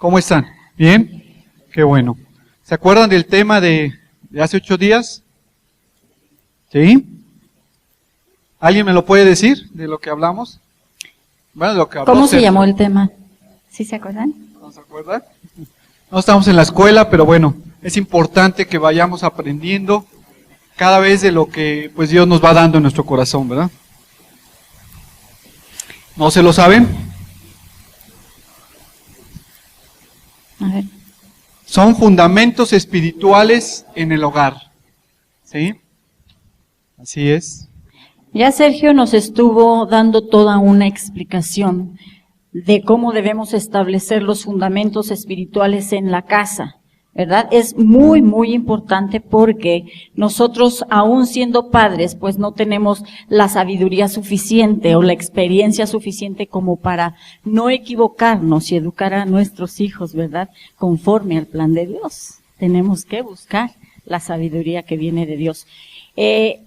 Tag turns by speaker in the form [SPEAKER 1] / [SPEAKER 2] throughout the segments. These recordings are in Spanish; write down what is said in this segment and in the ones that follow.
[SPEAKER 1] ¿Cómo están? ¿Bien? Qué bueno. ¿Se acuerdan del tema de hace 8 días? ¿Sí? ¿Alguien me lo puede decir de lo que hablamos? Bueno, lo que habló
[SPEAKER 2] ¿Cómo se
[SPEAKER 1] Sergio.
[SPEAKER 2] llamó el tema? ¿Sí se acuerdan?
[SPEAKER 1] ¿No se acuerdan? No estamos en la escuela, pero bueno, es importante que vayamos aprendiendo cada vez de lo que pues Dios nos va dando en nuestro corazón, ¿verdad? ¿No se lo saben?
[SPEAKER 2] A ver.
[SPEAKER 1] Son fundamentos espirituales en el hogar. ¿Sí? Así es.
[SPEAKER 2] Ya Sergio nos estuvo dando toda una explicación de cómo debemos establecer los fundamentos espirituales en la casa, ¿verdad? Es muy, muy importante porque nosotros, aún siendo padres, pues no tenemos la sabiduría suficiente o la experiencia suficiente como para no equivocarnos y educar a nuestros hijos, ¿verdad? Conforme al plan de Dios. Tenemos que buscar la sabiduría que viene de Dios.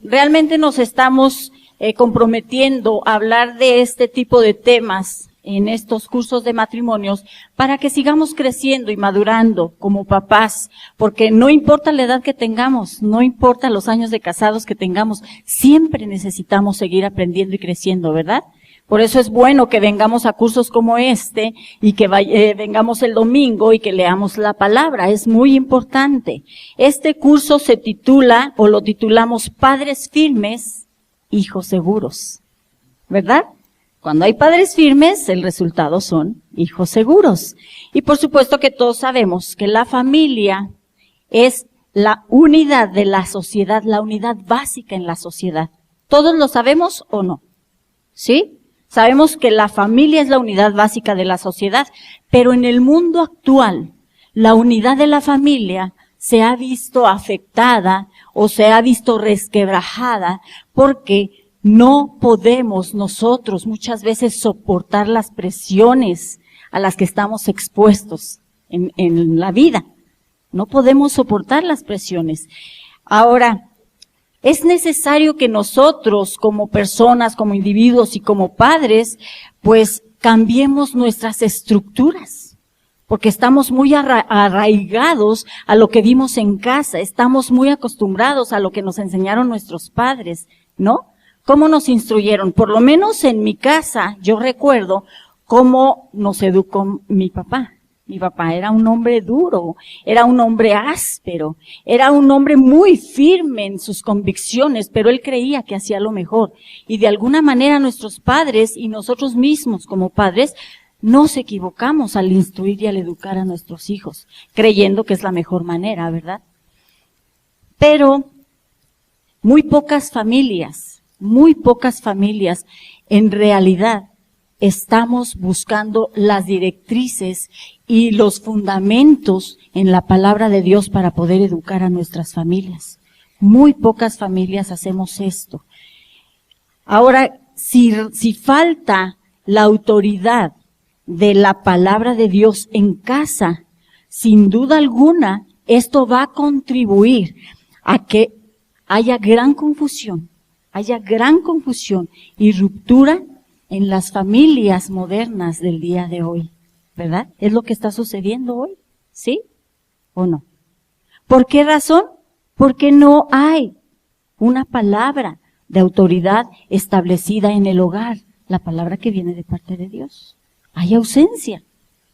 [SPEAKER 2] Realmente nos estamos comprometiendo a hablar de este tipo de temas en estos cursos de matrimonios para que sigamos creciendo y madurando como papás, porque no importa la edad que tengamos, no importa los años de casados que tengamos, siempre necesitamos seguir aprendiendo y creciendo, ¿verdad? Por eso es bueno que vengamos a cursos como este y que vengamos el domingo y que leamos la palabra, es muy importante. Este curso se titula, o lo titulamos, Padres Firmes, Hijos Seguros, ¿verdad? Cuando hay padres firmes, el resultado son hijos seguros. Y por supuesto que todos sabemos que la familia es la unidad de la sociedad, la unidad básica en la sociedad. ¿Todos lo sabemos o no? ¿Sí? Sabemos que la familia es la unidad básica de la sociedad, pero en el mundo actual, la unidad de la familia se ha visto afectada o se ha visto resquebrajada porque no podemos nosotros muchas veces soportar las presiones a las que estamos expuestos en la vida. No podemos soportar las presiones. Ahora, es necesario que nosotros como personas, como individuos y como padres, pues cambiemos nuestras estructuras. Porque estamos muy arraigados a lo que vimos en casa, estamos muy acostumbrados a lo que nos enseñaron nuestros padres, ¿no? ¿Cómo nos instruyeron? Por lo menos en mi casa, yo recuerdo cómo nos educó mi papá. Mi papá era un hombre duro, era un hombre áspero, era un hombre muy firme en sus convicciones, pero él creía que hacía lo mejor. Y de alguna manera nuestros padres y nosotros mismos como padres nos equivocamos al instruir y al educar a nuestros hijos, creyendo que es la mejor manera, ¿verdad? Pero muy pocas familias en realidad estamos buscando las directrices y los fundamentos en la palabra de Dios para poder educar a nuestras familias. Muy pocas familias hacemos esto. Ahora, si falta la autoridad de la palabra de Dios en casa, sin duda alguna, esto va a contribuir a que haya gran confusión y ruptura en las familias modernas del día de hoy, ¿verdad? Es lo que está sucediendo hoy, ¿sí? ¿O no? ¿Por qué razón? Porque no hay una palabra de autoridad establecida en el hogar, la palabra que viene de parte de Dios. Hay ausencia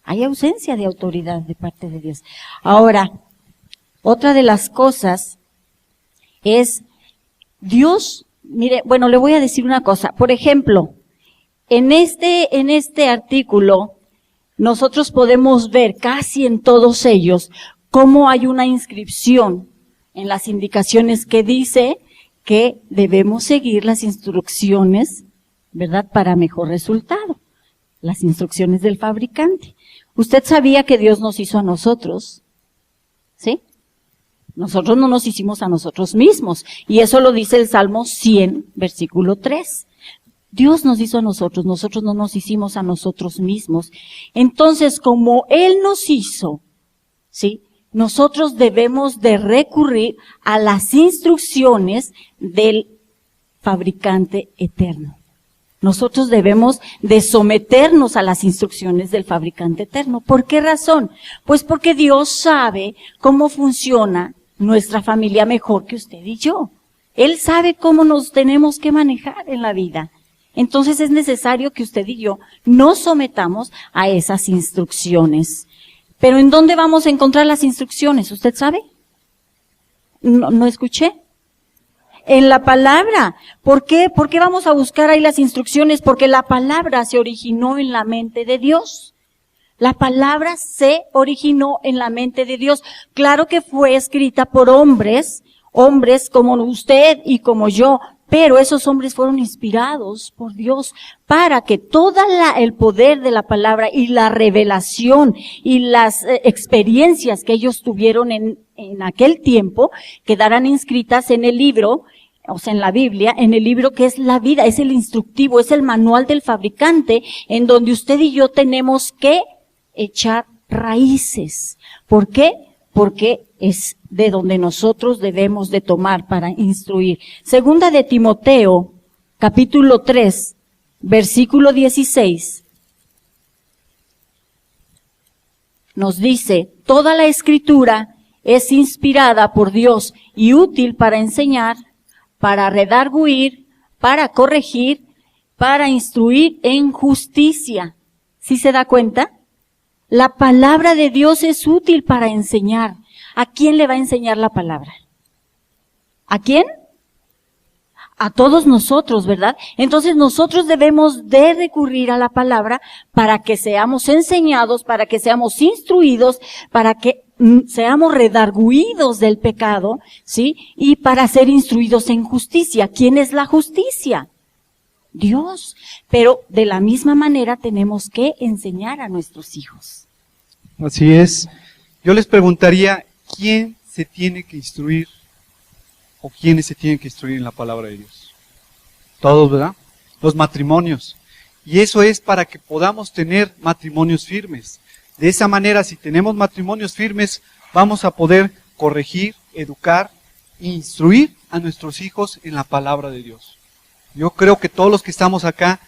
[SPEAKER 2] de autoridad de parte de Dios. Ahora, otra de las cosas es Dios. Mire, bueno, le voy a decir una cosa. Por ejemplo, en este artículo, nosotros podemos ver casi en todos ellos cómo hay una inscripción en las indicaciones que dice que debemos seguir las instrucciones, ¿verdad?, para mejor resultado. Las instrucciones del fabricante. ¿Usted sabía que Dios nos hizo a nosotros? ¿Sí? Nosotros no nos hicimos a nosotros mismos. Y eso lo dice el Salmo 100, versículo 3. Dios nos hizo a nosotros no nos hicimos a nosotros mismos. Entonces, como Él nos hizo, ¿sí?, nosotros debemos de recurrir a las instrucciones del fabricante eterno. Nosotros debemos de someternos a las instrucciones del fabricante eterno. ¿Por qué razón? Pues porque Dios sabe cómo funciona nuestra familia mejor que usted y yo. Él sabe cómo nos tenemos que manejar en la vida. Entonces es necesario que usted y yo nos sometamos a esas instrucciones. Pero ¿en dónde vamos a encontrar las instrucciones? ¿Usted sabe? ¿No escuché? En la palabra. ¿Por qué? ¿Por qué vamos a buscar ahí las instrucciones? Porque la palabra se originó en la mente de Dios. La palabra se originó en la mente de Dios. Claro que fue escrita por hombres como usted y como yo, pero esos hombres fueron inspirados por Dios para que el poder de la palabra y la revelación y las experiencias que ellos tuvieron en aquel tiempo quedaran inscritas en el libro, o sea, en la Biblia, en el libro que es la vida, es el instructivo, es el manual del fabricante, en donde usted y yo tenemos que echar raíces. ¿Por qué? Porque es de donde nosotros debemos de tomar para instruir. Segunda de Timoteo, capítulo 3, versículo 16, nos dice, toda la escritura es inspirada por Dios y útil para enseñar, para redarguir, para corregir, para instruir en justicia. ¿Sí se da cuenta? La palabra de Dios es útil para enseñar. ¿A quién le va a enseñar la palabra? ¿A quién? A todos nosotros, ¿verdad? Entonces nosotros debemos de recurrir a la palabra para que seamos enseñados, para que seamos instruidos, para que seamos redarguidos del pecado, ¿sí? Y para ser instruidos en justicia. ¿Quién es la justicia? Dios. Pero de la misma manera tenemos que enseñar a nuestros hijos.
[SPEAKER 1] Así es. Yo les preguntaría, ¿quién se tiene que instruir o quiénes se tienen que instruir en la palabra de Dios? Todos, ¿verdad? Los matrimonios. Y eso es para que podamos tener matrimonios firmes. De esa manera, si tenemos matrimonios firmes, vamos a poder corregir, educar e instruir a nuestros hijos en la palabra de Dios. Yo creo que todos los que estamos acá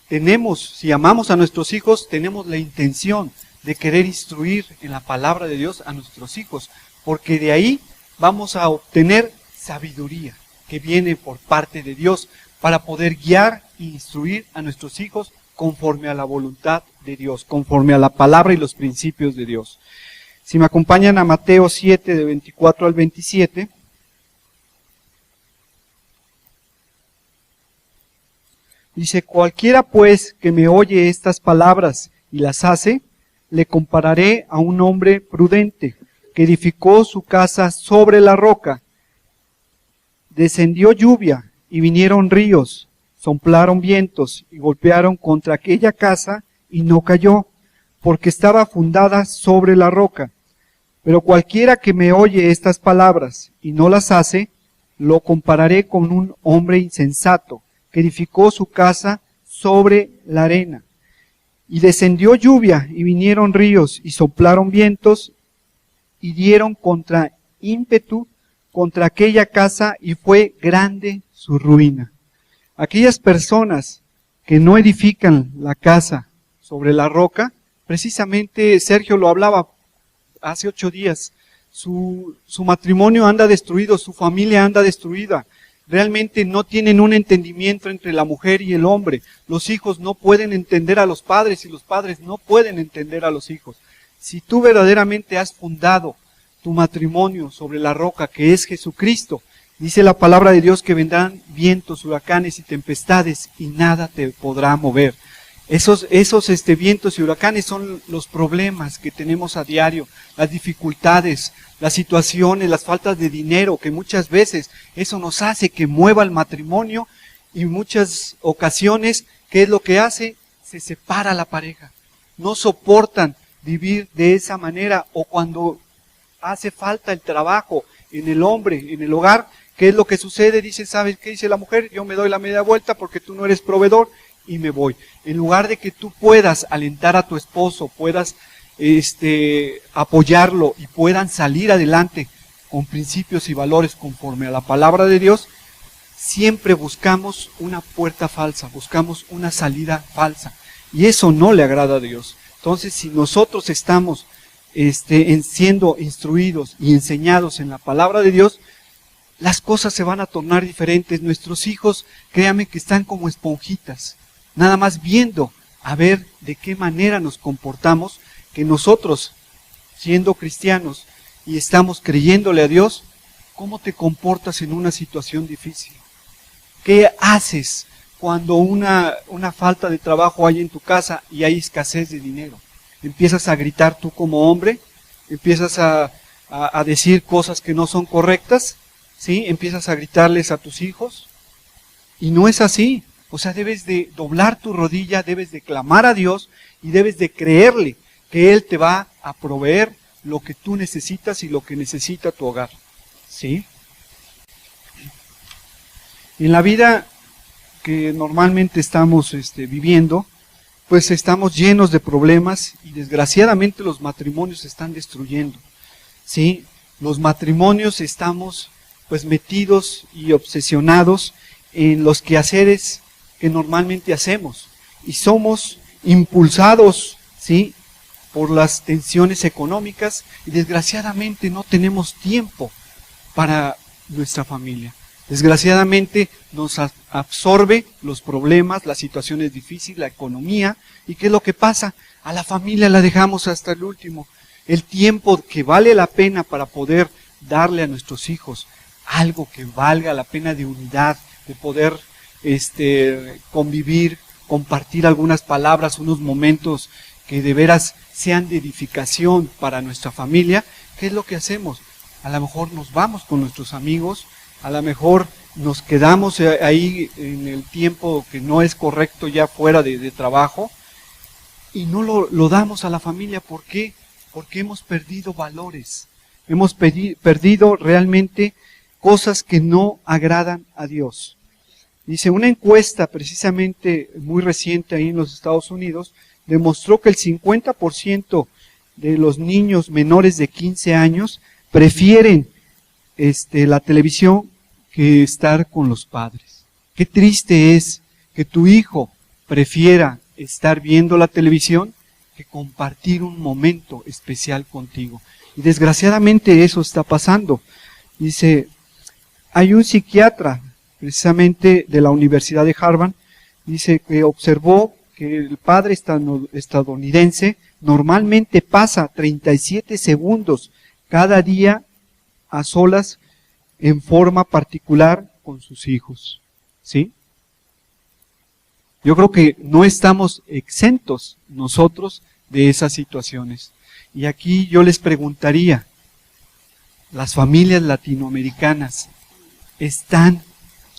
[SPEAKER 1] tenemos, si amamos a nuestros hijos, tenemos la intención de querer instruir en la palabra de Dios a nuestros hijos, porque de ahí vamos a obtener sabiduría que viene por parte de Dios para poder guiar e instruir a nuestros hijos conforme a la voluntad de Dios, conforme a la palabra y los principios de Dios. Si me acompañan a Mateo 7, de 24 al 27, dice, cualquiera pues que me oye estas palabras y las hace, le compararé a un hombre prudente que edificó su casa sobre la roca. Descendió lluvia y vinieron ríos, soplaron vientos y golpearon contra aquella casa y no cayó, porque estaba fundada sobre la roca. Pero cualquiera que me oye estas palabras y no las hace, lo compararé con un hombre insensato que edificó su casa sobre la arena. Y descendió lluvia y vinieron ríos y soplaron vientos y dieron contra ímpetu contra aquella casa y fue grande su ruina. Aquellas personas que no edifican la casa sobre la roca, precisamente Sergio lo hablaba hace 8 días, su matrimonio anda destruido, su familia anda destruida. Realmente no tienen un entendimiento entre la mujer y el hombre. Los hijos no pueden entender a los padres y los padres no pueden entender a los hijos. Si tú verdaderamente has fundado tu matrimonio sobre la roca que es Jesucristo, dice la palabra de Dios que vendrán vientos, huracanes y tempestades y nada te podrá mover. Esos vientos y huracanes son los problemas que tenemos a diario, las dificultades, las situaciones, las faltas de dinero, que muchas veces eso nos hace que mueva el matrimonio y muchas ocasiones, ¿qué es lo que hace? Se separa la pareja. No soportan vivir de esa manera, o cuando hace falta el trabajo en el hombre, en el hogar, ¿qué es lo que sucede? Dice, ¿sabes qué dice la mujer? Yo me doy la media vuelta porque tú no eres proveedor y me voy. En lugar de que tú puedas alentar a tu esposo, puedas apoyarlo y puedan salir adelante con principios y valores conforme a la palabra de Dios, siempre buscamos una puerta falsa, buscamos una salida falsa. Y eso no le agrada a Dios. Entonces, si nosotros estamos siendo instruidos y enseñados en la palabra de Dios, las cosas se van a tornar diferentes. Nuestros hijos, créanme que están como esponjitas, nada más viendo a ver de qué manera nos comportamos, que nosotros, siendo cristianos y estamos creyéndole a Dios, ¿cómo te comportas en una situación difícil? ¿Qué haces cuando una falta de trabajo hay en tu casa y hay escasez de dinero? ¿Empiezas a gritar tú como hombre? ¿Empiezas a decir cosas que no son correctas? ¿Sí? ¿Empiezas a gritarles a tus hijos? Y no es así. O sea, debes de doblar tu rodilla, debes de clamar a Dios y debes de creerle que Él te va a proveer lo que tú necesitas y lo que necesita tu hogar. ¿Sí? En la vida que normalmente estamos viviendo, pues estamos llenos de problemas y desgraciadamente los matrimonios se están destruyendo. ¿Sí? Los matrimonios estamos pues metidos y obsesionados en los quehaceres que normalmente hacemos y somos impulsados, ¿sí?, por las tensiones económicas y desgraciadamente no tenemos tiempo para nuestra familia. Desgraciadamente nos absorbe los problemas, las situaciones difíciles, la economía. ¿Y qué es lo que pasa? A la familia la dejamos hasta el último. El tiempo que vale la pena para poder darle a nuestros hijos algo que valga la pena de unidad, de poder convivir, compartir algunas palabras, unos momentos que de veras sean de edificación para nuestra familia. ¿Qué es lo que hacemos? A lo mejor nos vamos con nuestros amigos, a lo mejor nos quedamos ahí en el tiempo que no es correcto ya fuera de trabajo y no lo damos a la familia. ¿Por qué? Porque hemos perdido valores, hemos perdido realmente cosas que no agradan a Dios. Dice, una encuesta precisamente muy reciente ahí en los Estados Unidos demostró que el 50% de los niños menores de 15 años prefieren la televisión que estar con los padres. Qué triste es que tu hijo prefiera estar viendo la televisión que compartir un momento especial contigo. Y desgraciadamente eso está pasando. Dice, hay un psiquiatra precisamente de la Universidad de Harvard, dice que observó que el padre estadounidense normalmente pasa 37 segundos cada día a solas en forma particular con sus hijos. ¿Sí? Yo creo que no estamos exentos nosotros de esas situaciones. Y aquí yo les preguntaría, las familias latinoamericanas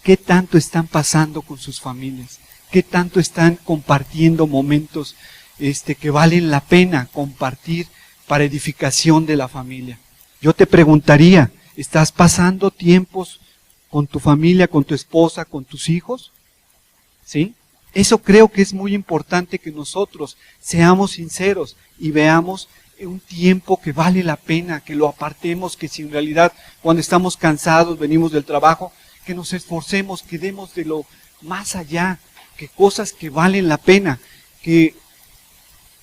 [SPEAKER 1] ¿qué tanto están pasando con sus familias? ¿Qué tanto están compartiendo momentos que valen la pena compartir para edificación de la familia? Yo te preguntaría, ¿estás pasando tiempos con tu familia, con tu esposa, con tus hijos? ¿Sí? Eso creo que es muy importante, que nosotros seamos sinceros y veamos un tiempo que vale la pena, que lo apartemos, que si en realidad cuando estamos cansados, venimos del trabajo, que nos esforcemos, que demos de lo más allá, que cosas que valen la pena, que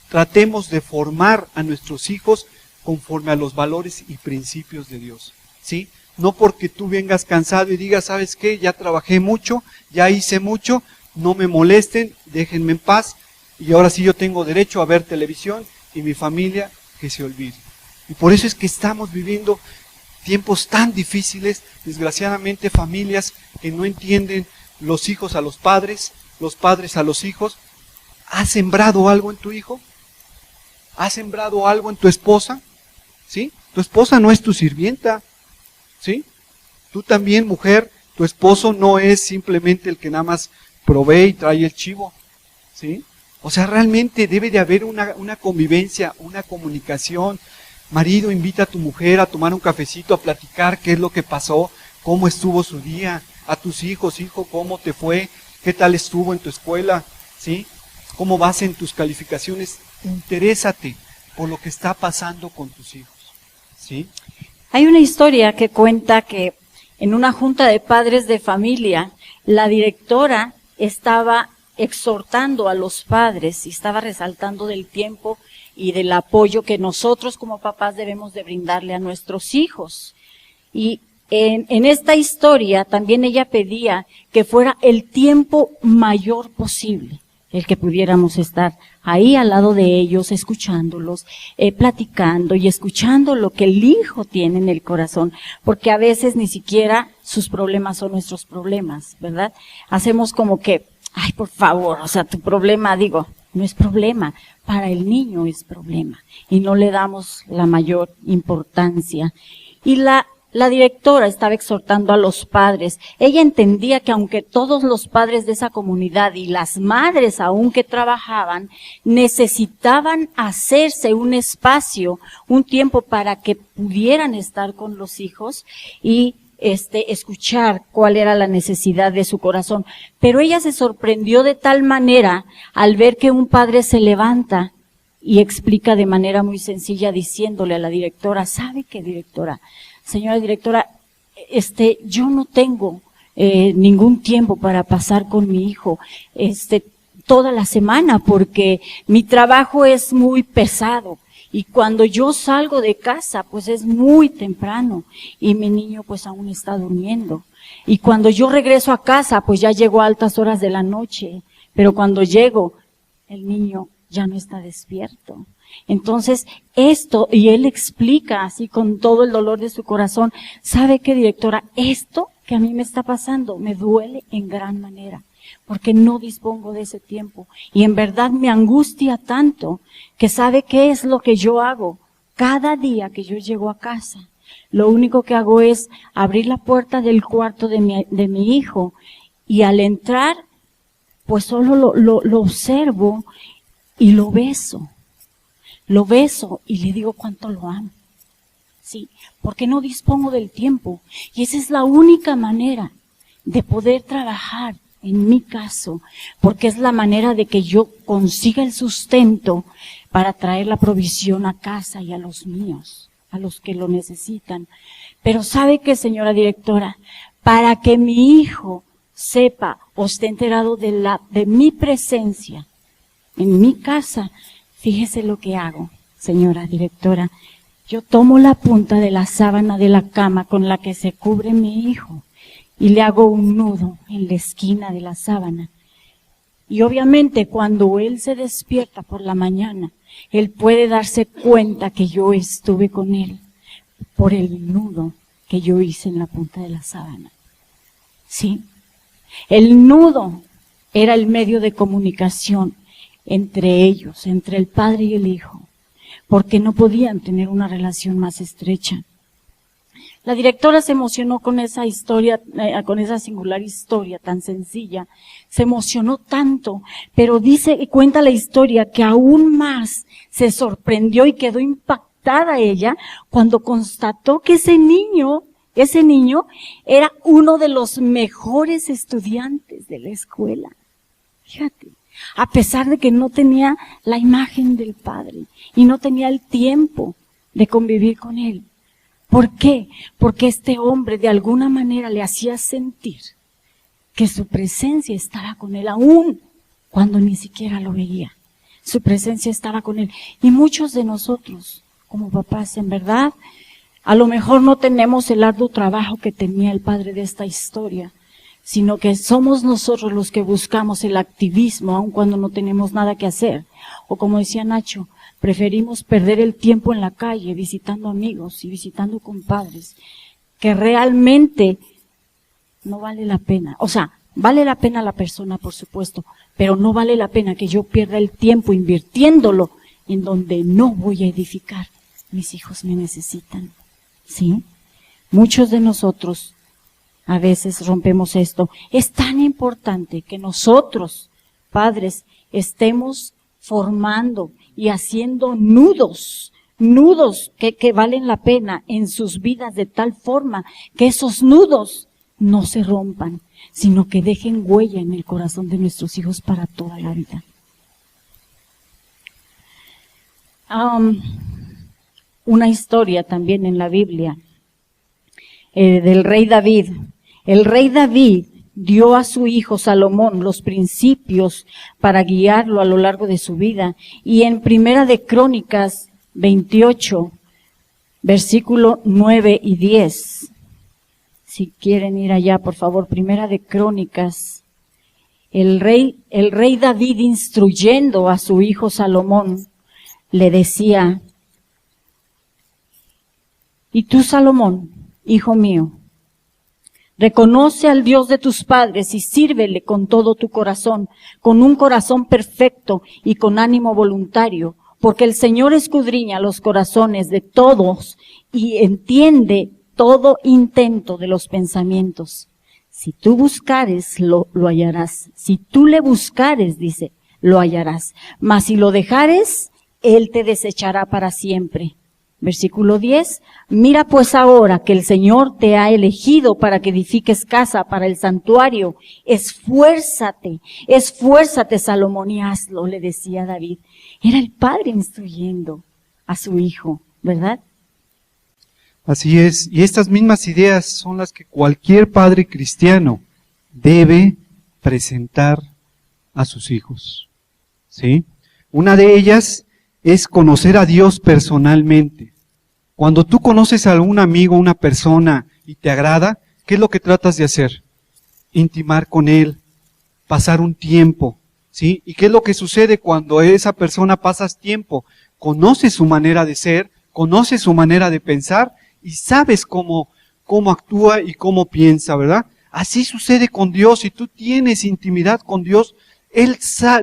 [SPEAKER 1] tratemos de formar a nuestros hijos conforme a los valores y principios de Dios, ¿sí? No porque tú vengas cansado y digas, ¿sabes qué? Ya trabajé mucho, ya hice mucho, no me molesten, déjenme en paz, y ahora sí yo tengo derecho a ver televisión y mi familia que se olvide. Y por eso es que estamos viviendo tiempos tan difíciles, desgraciadamente familias que no entienden, los hijos a los padres a los hijos. ¿Has sembrado algo en tu hijo? ¿Has sembrado algo en tu esposa? ¿Sí? Tu esposa no es tu sirvienta, ¿sí? Tú también, mujer, tu esposo no es simplemente el que nada más provee y trae el chivo, ¿sí? O sea, realmente debe de haber una convivencia, una comunicación. Marido, invita a tu mujer a tomar un cafecito, a platicar qué es lo que pasó, cómo estuvo su día. A tus hijos, hijo, cómo te fue, qué tal estuvo en tu escuela, ¿sí? ¿Cómo vas en tus calificaciones? Interésate por lo que está pasando con tus hijos, ¿sí?
[SPEAKER 2] Hay una historia que cuenta que en una junta de padres de familia, la directora estaba exhortando a los padres y estaba resaltando del tiempo y del apoyo que nosotros como papás debemos de brindarle a nuestros hijos. Y en esta historia también ella pedía que fuera el tiempo mayor posible, el que pudiéramos estar ahí al lado de ellos, escuchándolos, platicando y escuchando lo que el hijo tiene en el corazón, porque a veces ni siquiera sus problemas son nuestros problemas, ¿verdad? Hacemos como que, ay, por favor, o sea, tu problema, digo, no es problema, para el niño es problema, y no le damos la mayor importancia. Y la directora estaba exhortando a los padres. Ella entendía que aunque todos los padres de esa comunidad y las madres aún que trabajaban, necesitaban hacerse un espacio, un tiempo para que pudieran estar con los hijos y escuchar cuál era la necesidad de su corazón. Pero ella se sorprendió de tal manera al ver que un padre se levanta y explica de manera muy sencilla diciéndole a la directora, ¿sabe qué, directora? Señora directora, yo no tengo ningún tiempo para pasar con mi hijo toda la semana porque mi trabajo es muy pesado y cuando yo salgo de casa pues es muy temprano y mi niño pues aún está durmiendo y cuando yo regreso a casa pues ya llego a altas horas de la noche, pero cuando llego el niño ya no está despierto. Entonces, esto, y él explica así con todo el dolor de su corazón, ¿sabe qué, directora? Esto que a mí me está pasando me duele en gran manera, porque no dispongo de ese tiempo. Y en verdad me angustia tanto que ¿sabe qué es lo que yo hago? Cada día que yo llego a casa, lo único que hago es abrir la puerta del cuarto de mi hijo y al entrar, pues solo lo observo y lo beso. Lo beso y le digo cuánto lo amo. Sí, porque no dispongo del tiempo. Y esa es la única manera de poder trabajar en mi caso, porque es la manera de que yo consiga el sustento para traer la provisión a casa y a los míos, a los que lo necesitan. Pero ¿sabe qué, señora directora? Para que mi hijo sepa o esté enterado de mi presencia en mi casa, fíjese lo que hago, señora directora. Yo tomo la punta de la sábana de la cama con la que se cubre mi hijo y le hago un nudo en la esquina de la sábana. Y obviamente cuando él se despierta por la mañana, él puede darse cuenta que yo estuve con él por el nudo que yo hice en la punta de la sábana. ¿Sí? El nudo era el medio de comunicación entre ellos, entre el padre y el hijo, porque no podían tener una relación más estrecha. La directora se emocionó con esa historia, con esa singular historia tan sencilla, se emocionó tanto, pero cuenta la historia que aún más se sorprendió y quedó impactada ella cuando constató que ese niño era uno de los mejores estudiantes de la escuela. Fíjate. A pesar de que no tenía la imagen del padre y no tenía el tiempo de convivir con él. ¿Por qué? Porque este hombre de alguna manera le hacía sentir que su presencia estaba con él aún cuando ni siquiera lo veía. Su presencia estaba con él. Y muchos de nosotros, como papás, en verdad, a lo mejor no tenemos el arduo trabajo que tenía el padre de esta historia, sino que somos nosotros los que buscamos el activismo aun cuando no tenemos nada que hacer. O como decía Nacho, preferimos perder el tiempo en la calle visitando amigos y visitando compadres, que realmente no vale la pena. O sea, vale la pena la persona, por supuesto, pero no vale la pena que yo pierda el tiempo invirtiéndolo en donde no voy a edificar. Mis hijos me necesitan. ¿Sí? Muchos de nosotros a veces rompemos esto. Es tan importante que nosotros, padres, estemos formando y haciendo nudos que valen la pena en sus vidas de tal forma que esos nudos no se rompan, sino que dejen huella en el corazón de nuestros hijos para toda la vida. Una historia también en la Biblia. del rey David. El rey David dio a su hijo Salomón los principios para guiarlo a lo largo de su vida. Y en Primera de Crónicas 28, versículo 9 y 10. Si quieren ir allá, por favor, Primera de Crónicas. El rey David, instruyendo a su hijo Salomón, le decía: y tú, Salomón, hijo mío, reconoce al Dios de tus padres y sírvele con todo tu corazón, con un corazón perfecto y con ánimo voluntario, porque el Señor escudriña los corazones de todos y entiende todo intento de los pensamientos. Si tú buscares, lo hallarás. Si tú le buscares, dice, lo hallarás. Mas si lo dejares, Él te desechará para siempre. Versículo 10. Mira pues ahora que el Señor te ha elegido para que edifiques casa para el santuario. Esfuérzate, Salomón, y hazlo, le decía David. Era el padre instruyendo a su hijo, ¿verdad?
[SPEAKER 1] Así es, y estas mismas ideas son las que cualquier padre cristiano debe presentar a sus hijos, ¿sí? Una de ellas es conocer a Dios personalmente. Cuando tú conoces a algún amigo, una persona, y te agrada, ¿qué es lo que tratas de hacer? Intimar con él, pasar un tiempo, ¿sí? ¿Y qué es lo que sucede cuando esa persona pasas tiempo? Conoces su manera de ser, conoces su manera de pensar, y sabes cómo actúa y cómo piensa, ¿verdad? Así sucede con Dios. Si tú tienes intimidad con Dios,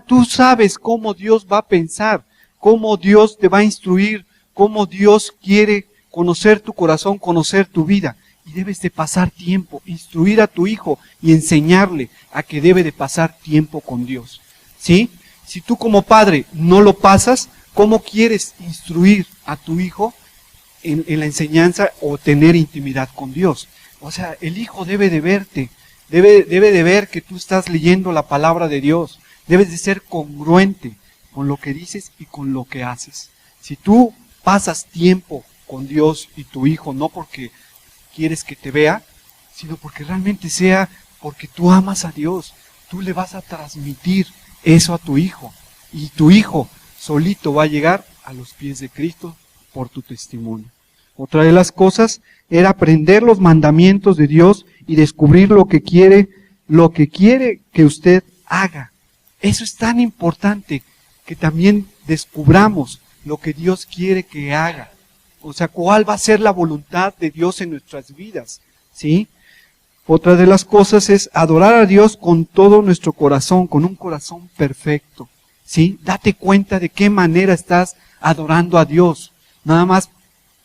[SPEAKER 1] tú sabes cómo Dios va a pensar, cómo Dios te va a instruir, cómo Dios quiere conocer tu corazón, conocer tu vida. Y debes de pasar tiempo, instruir a tu hijo y enseñarle a que debe de pasar tiempo con Dios, ¿sí? Si tú como padre no lo pasas, ¿cómo quieres instruir a tu hijo en la enseñanza o tener intimidad con Dios? O sea, el hijo debe de verte, debe de ver que tú estás leyendo la palabra de Dios, debes de ser congruente con lo que dices y con lo que haces. Si tú pasas tiempo con Dios y tu hijo, no porque quieres que te vea, sino porque realmente sea porque tú amas a Dios, tú le vas a transmitir eso a tu hijo, y tu hijo solito va a llegar a los pies de Cristo por tu testimonio. Otra de las cosas era aprender los mandamientos de Dios y descubrir lo que quiere que usted haga. Eso es tan importante, que también descubramos lo que Dios quiere que haga. O sea, cuál va a ser la voluntad de Dios en nuestras vidas, ¿sí? Otra de las cosas es adorar a Dios con todo nuestro corazón, con un corazón perfecto, ¿sí? Date cuenta de qué manera estás adorando a Dios. Nada más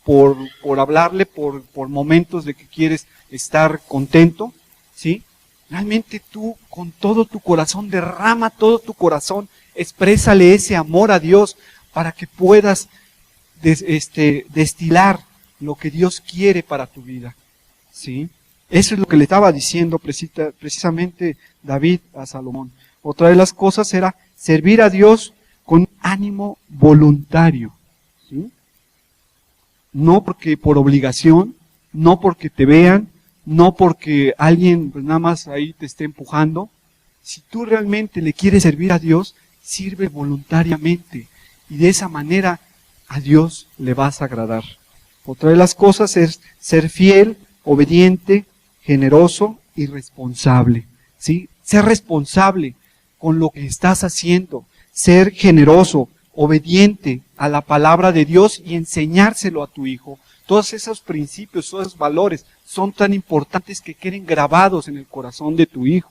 [SPEAKER 1] por hablarle, por momentos de que quieres estar contento, ¿sí? Realmente tú, con todo tu corazón, derrama todo tu corazón, exprésale ese amor a Dios para que puedas destilar lo que Dios quiere para tu vida, ¿sí? Eso es lo que le estaba diciendo precisamente David a Salomón. Otra de las cosas era servir a Dios con ánimo voluntario, ¿sí? No porque por obligación, no porque te vean, no porque alguien pues nada más ahí te esté empujando. Si tú realmente le quieres servir a Dios, sirve voluntariamente, y de esa manera a Dios le vas a agradar. Otra de las cosas es ser fiel, obediente, generoso y responsable, ¿sí? Ser responsable con lo que estás haciendo, ser generoso, obediente a la palabra de Dios y enseñárselo a tu hijo. Todos esos principios, todos esos valores son tan importantes que queden grabados en el corazón de tu hijo.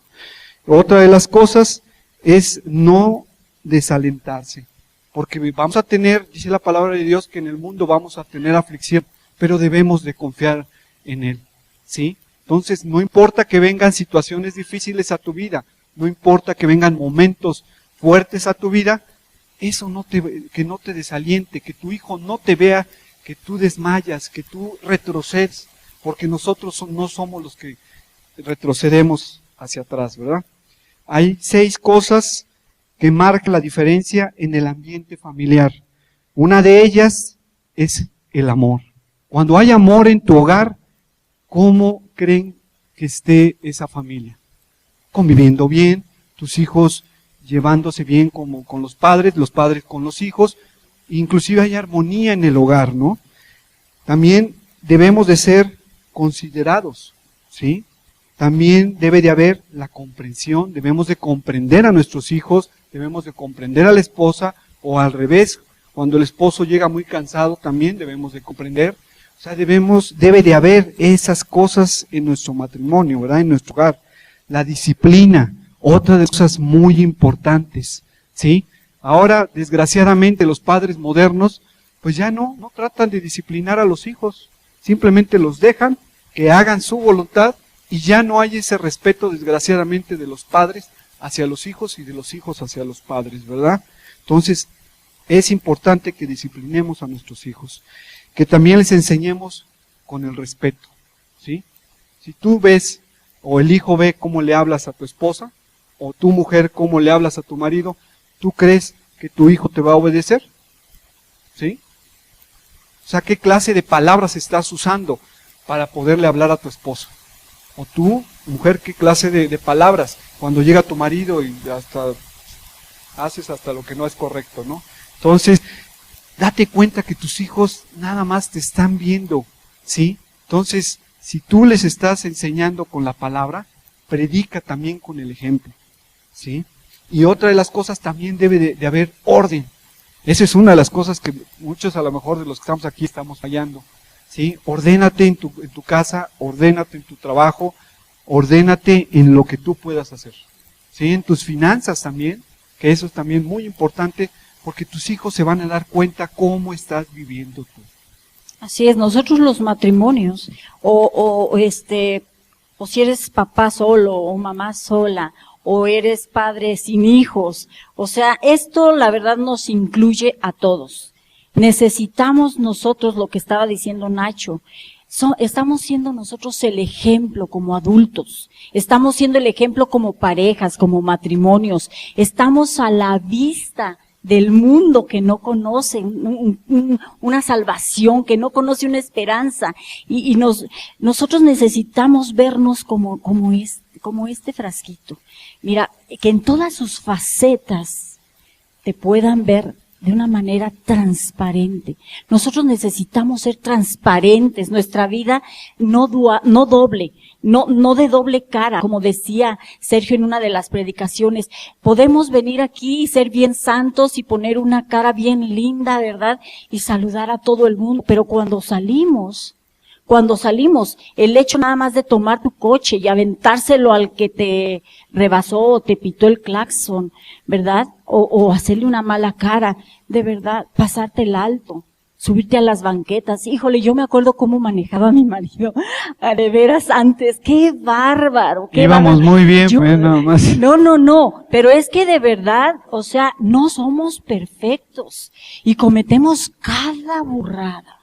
[SPEAKER 1] Otra de las cosas es no desalentarse, porque vamos a tener, dice la palabra de Dios, que en el mundo vamos a tener aflicción, pero debemos de confiar en Él, ¿sí? Entonces, no importa que vengan situaciones difíciles a tu vida, no importa que vengan momentos fuertes a tu vida, eso que no te desaliente, que tu hijo no te vea que tú desmayas, que tú retrocedes, porque nosotros no somos los que retrocedemos hacia atrás, ¿verdad? Hay 6 cosas que marcan la diferencia en el ambiente familiar. Una de ellas es el amor. Cuando hay amor en tu hogar, ¿cómo creen que esté esa familia? Conviviendo bien, tus hijos llevándose bien como con los padres con los hijos, inclusive hay armonía en el hogar, ¿no? También debemos de ser considerados, ¿sí? También debe de haber la comprensión, debemos de comprender a nuestros hijos, debemos de comprender a la esposa, o al revés, cuando el esposo llega muy cansado, también debemos de comprender. O sea, debe de haber esas cosas en nuestro matrimonio, ¿verdad? En nuestro hogar. La disciplina, otra de las cosas muy importantes, ¿sí? Ahora, desgraciadamente, los padres modernos, pues ya no tratan de disciplinar a los hijos, simplemente los dejan que hagan su voluntad y ya no hay ese respeto, desgraciadamente, de los padres hacia los hijos y de los hijos hacia los padres, ¿verdad? Entonces, es importante que disciplinemos a nuestros hijos, que también les enseñemos con el respeto, ¿sí? Si tú ves, o el hijo ve cómo le hablas a tu esposa, o tu mujer cómo le hablas a tu marido, ¿tú crees que tu hijo te va a obedecer? ¿Sí? O sea, ¿qué clase de palabras estás usando para poderle hablar a tu esposo? O tú, mujer, ¿qué clase de palabras cuando llega tu marido y hasta haces hasta lo que no es correcto, ¿no? Entonces, date cuenta que tus hijos nada más te están viendo, ¿sí? Entonces, si tú les estás enseñando con la palabra, predica también con el ejemplo, ¿sí? Y otra de las cosas, también debe de haber orden. Esa es una de las cosas que muchos a lo mejor de los que estamos aquí estamos fallando, ¿sí? Ordénate en tu casa, ordénate en tu trabajo, ordénate en lo que tú puedas hacer, ¿sí? En tus finanzas también, que eso es también muy importante, porque tus hijos se van a dar cuenta cómo estás viviendo tú.
[SPEAKER 2] Así es, nosotros los matrimonios, o si eres papá solo o mamá sola, o eres padre sin hijos, o sea, esto la verdad nos incluye a todos. Necesitamos nosotros, lo que estaba diciendo Nacho, estamos siendo nosotros el ejemplo como adultos, estamos siendo el ejemplo como parejas, como matrimonios, estamos a la vista del mundo que no conoce una salvación, que no conoce una esperanza, y nosotros necesitamos vernos como este frasquito. Mira, que en todas sus facetas te puedan ver de una manera transparente. Nosotros necesitamos ser transparentes, nuestra vida no doble, no de doble cara, como decía Sergio en una de las predicaciones. Podemos venir aquí y ser bien santos y poner una cara bien linda, ¿verdad? Y saludar a todo el mundo, pero cuando salimos, el hecho nada más de tomar tu coche y aventárselo al que te rebasó o te pitó el claxon, ¿verdad? O hacerle una mala cara, de verdad, pasarte el alto, subirte a las banquetas. Híjole, yo me acuerdo cómo manejaba a mi marido, de veras antes, ¡qué bárbaro!
[SPEAKER 1] Íbamos muy bien, pues nada más.
[SPEAKER 2] No, pero es que de verdad, o sea, no somos perfectos y cometemos cada burrada.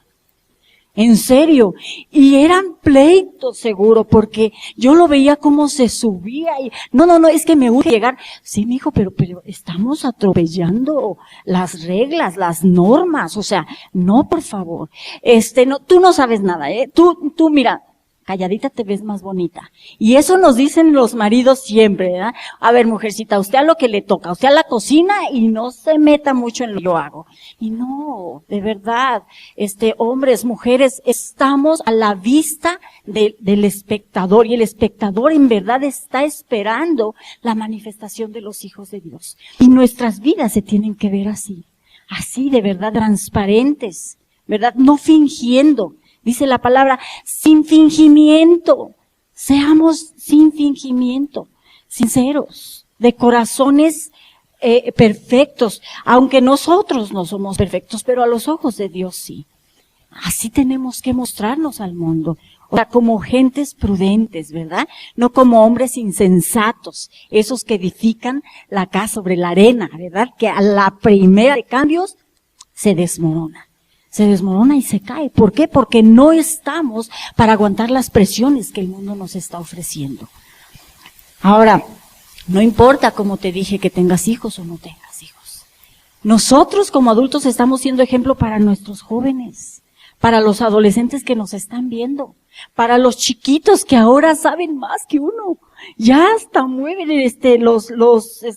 [SPEAKER 2] En serio, y eran pleitos seguro, porque yo lo veía como se subía y, no, es que me urge llegar. Sí, mijo, pero estamos atropellando las reglas, las normas, o sea, no, por favor. Tú no sabes nada, tú mira, calladita te ves más bonita. Y eso nos dicen los maridos siempre, ¿verdad? A ver, mujercita, usted a lo que le toca, usted a la cocina y no se meta mucho en lo que yo hago. Y no, de verdad, hombres, mujeres, estamos a la vista del espectador, y el espectador en verdad está esperando la manifestación de los hijos de Dios. Y nuestras vidas se tienen que ver así de verdad, transparentes, ¿verdad? No fingiendo. Dice la palabra, sin fingimiento. Seamos sin fingimiento, sinceros, de corazones perfectos, aunque nosotros no somos perfectos, pero a los ojos de Dios sí. Así tenemos que mostrarnos al mundo. O sea, como gentes prudentes, ¿verdad? No como hombres insensatos, esos que edifican la casa sobre la arena, ¿verdad? Que a la primera de cambios se desmorona y se cae. ¿Por qué? Porque no estamos para aguantar las presiones que el mundo nos está ofreciendo. Ahora, no importa, como te dije, que tengas hijos o no tengas hijos. Nosotros como adultos estamos siendo ejemplo para nuestros jóvenes, para los adolescentes que nos están viendo, para los chiquitos que ahora saben más que uno. Ya hasta mueven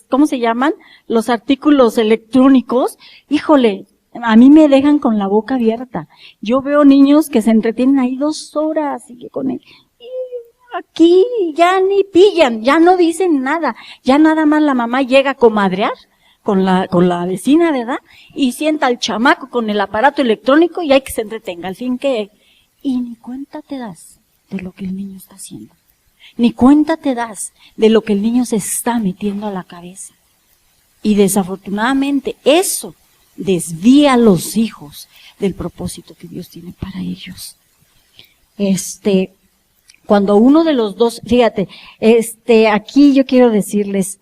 [SPEAKER 2] ¿cómo se llaman? Los artículos electrónicos. Híjole, a mí me dejan con la boca abierta. Yo veo niños que se entretienen ahí 2 horas y que con él, y aquí ya ni pillan, ya no dicen nada. Ya nada más la mamá llega a comadrear con la vecina, ¿verdad? Y sienta al chamaco con el aparato electrónico y hay que se entretenga. Al fin que, y ni cuenta te das de lo que el niño está haciendo. Ni cuenta te das de lo que el niño se está metiendo a la cabeza. Y desafortunadamente eso desvía a los hijos del propósito que Dios tiene para ellos. Cuando uno de los dos, fíjate, aquí yo quiero decirles,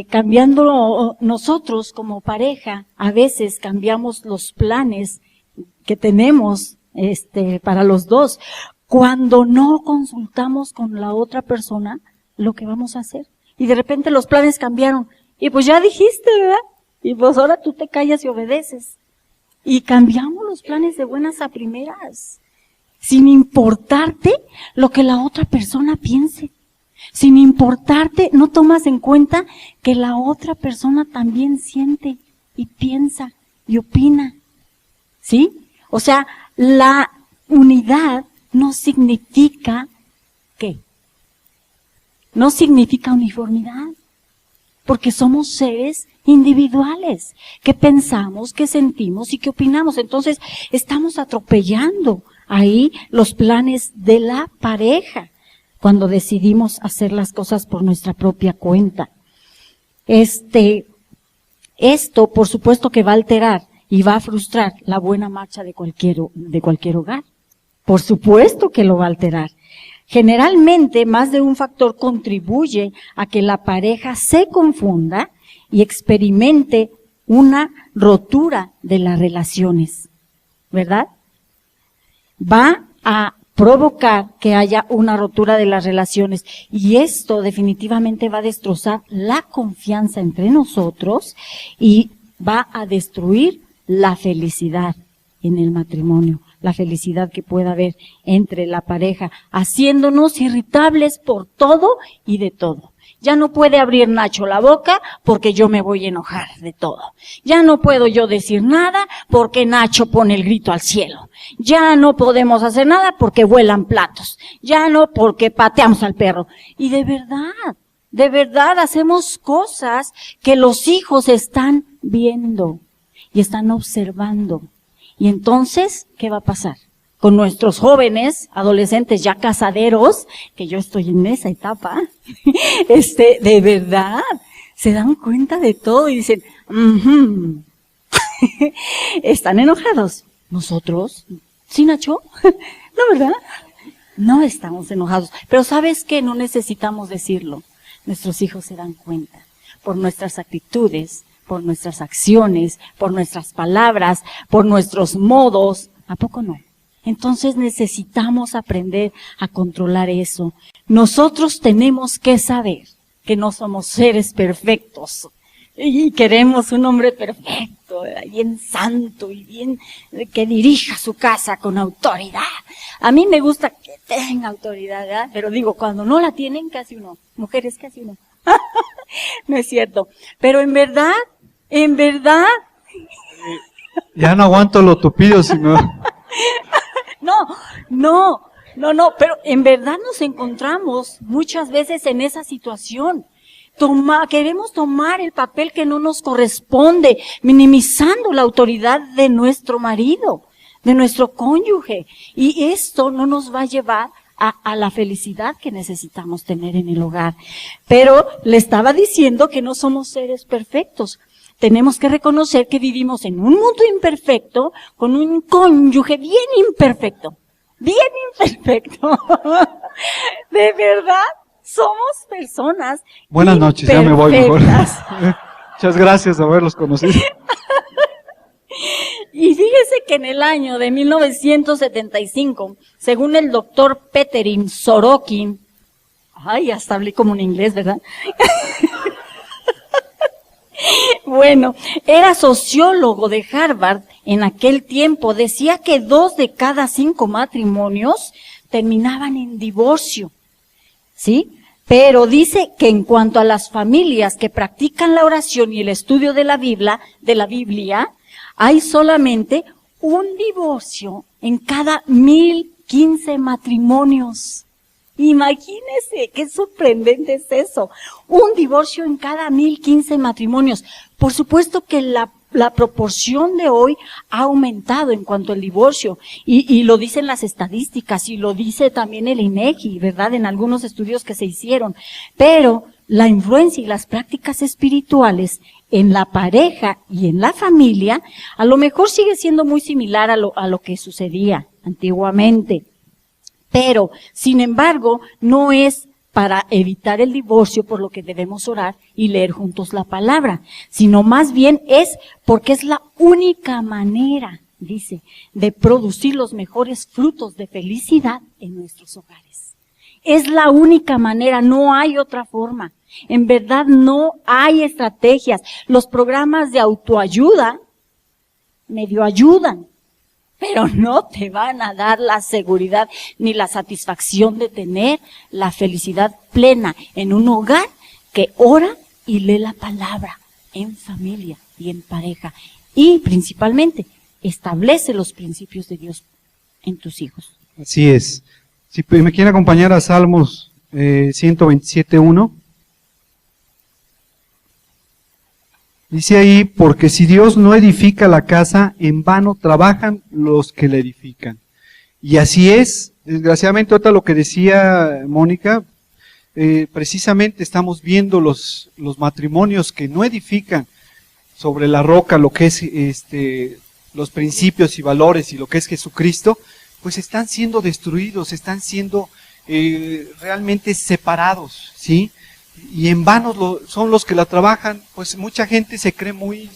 [SPEAKER 2] cambiando nosotros como pareja, a veces cambiamos los planes que tenemos, para los dos, cuando no consultamos con la otra persona lo que vamos a hacer. Y de repente los planes cambiaron. Y pues ya dijiste, ¿verdad? Y pues ahora tú te callas y obedeces. Y cambiamos los planes de buenas a primeras. Sin importarte lo que la otra persona piense. Sin importarte, no tomas en cuenta que la otra persona también siente y piensa y opina. ¿Sí? O sea, la unidad no significa ¿qué? No significa uniformidad, porque somos seres individuales, que pensamos, que sentimos y que opinamos. Entonces, estamos atropellando ahí los planes de la pareja cuando decidimos hacer las cosas por nuestra propia cuenta. Esto, por supuesto que va a alterar y va a frustrar la buena marcha de cualquier hogar. Por supuesto que lo va a alterar. Generalmente, más de un factor contribuye a que la pareja se confunda y experimente una rotura de las relaciones, ¿verdad? Va a provocar que haya una rotura de las relaciones y esto definitivamente va a destrozar la confianza entre nosotros y va a destruir la felicidad en el matrimonio, la felicidad que pueda haber entre la pareja, haciéndonos irritables por todo y de todo. Ya no puede abrir Nacho la boca porque yo me voy a enojar de todo. Ya no puedo yo decir nada porque Nacho pone el grito al cielo. Ya no podemos hacer nada porque vuelan platos. Ya no porque pateamos al perro. Y de verdad hacemos cosas que los hijos están viendo y están observando. Y entonces, ¿qué va a pasar? Con nuestros jóvenes, adolescentes ya casaderos, que yo estoy en esa etapa, de verdad, se dan cuenta de todo y dicen, están enojados. ¿Nosotros? ¿Sí, Nacho? No, ¿verdad? No estamos enojados. Pero ¿sabes qué? No necesitamos decirlo. Nuestros hijos se dan cuenta por nuestras actitudes, por nuestras acciones, por nuestras palabras, por nuestros modos. ¿A poco no? Entonces necesitamos aprender a controlar eso. Nosotros tenemos que saber que no somos seres perfectos y queremos un hombre perfecto, bien santo y bien que dirija su casa con autoridad. A mí me gusta que tenga autoridad, ¿verdad? Pero digo, cuando no la tienen, casi uno. Mujeres, casi uno. No es cierto. Pero en verdad,
[SPEAKER 1] ya no aguanto lo tupido, sino...
[SPEAKER 2] No, pero en verdad nos encontramos muchas veces en esa situación. Queremos tomar el papel que no nos corresponde, minimizando la autoridad de nuestro marido, de nuestro cónyuge. Y esto no nos va a llevar a la felicidad que necesitamos tener en el hogar. Pero le estaba diciendo que no somos seres perfectos. Tenemos que reconocer que vivimos en un mundo imperfecto, con un cónyuge bien imperfecto. De verdad, somos personas.
[SPEAKER 1] Buenas noches, ya me voy mejor. Muchas gracias de haberlos conocido.
[SPEAKER 2] Y fíjese que en el año de 1975, según el doctor Peterin Sorokin, hasta hablé como en inglés, ¿verdad? Bueno, era sociólogo de Harvard en aquel tiempo decía que 2 de cada 5 matrimonios terminaban en divorcio, ¿sí? Pero dice que en cuanto a las familias que practican la oración y el estudio de la Biblia, hay solamente un divorcio en cada 1015 matrimonios. Imagínese, qué sorprendente es eso. Un divorcio en cada 1015 matrimonios. Por supuesto que la proporción de hoy ha aumentado en cuanto al divorcio, y lo dicen las estadísticas, y lo dice también el INEGI, ¿verdad? En algunos estudios que se hicieron. Pero la influencia y las prácticas espirituales en la pareja y en la familia, a lo mejor sigue siendo muy similar a lo que sucedía antiguamente. Pero, sin embargo, no es para evitar el divorcio por lo que debemos orar y leer juntos la palabra, sino más bien es porque es la única manera, dice, de producir los mejores frutos de felicidad en nuestros hogares. Es la única manera, no hay otra forma. En verdad no hay estrategias. Los programas de autoayuda medio ayudan, pero no te van a dar la seguridad ni la satisfacción de tener la felicidad plena en un hogar que ora y lee la palabra en familia y en pareja. Y principalmente, establece los principios de Dios en tus hijos.
[SPEAKER 1] Así es. Si me quieren acompañar a Salmos 127:1. Dice ahí, porque si Dios no edifica la casa, en vano trabajan los que la edifican. Y así es, desgraciadamente, ahorita lo que decía Mónica, precisamente estamos viendo los matrimonios que no edifican sobre la roca lo que es los principios y valores y lo que es Jesucristo, pues están siendo destruidos, están siendo realmente separados, ¿sí? Y en vano son los que la trabajan. Pues mucha gente se cree muy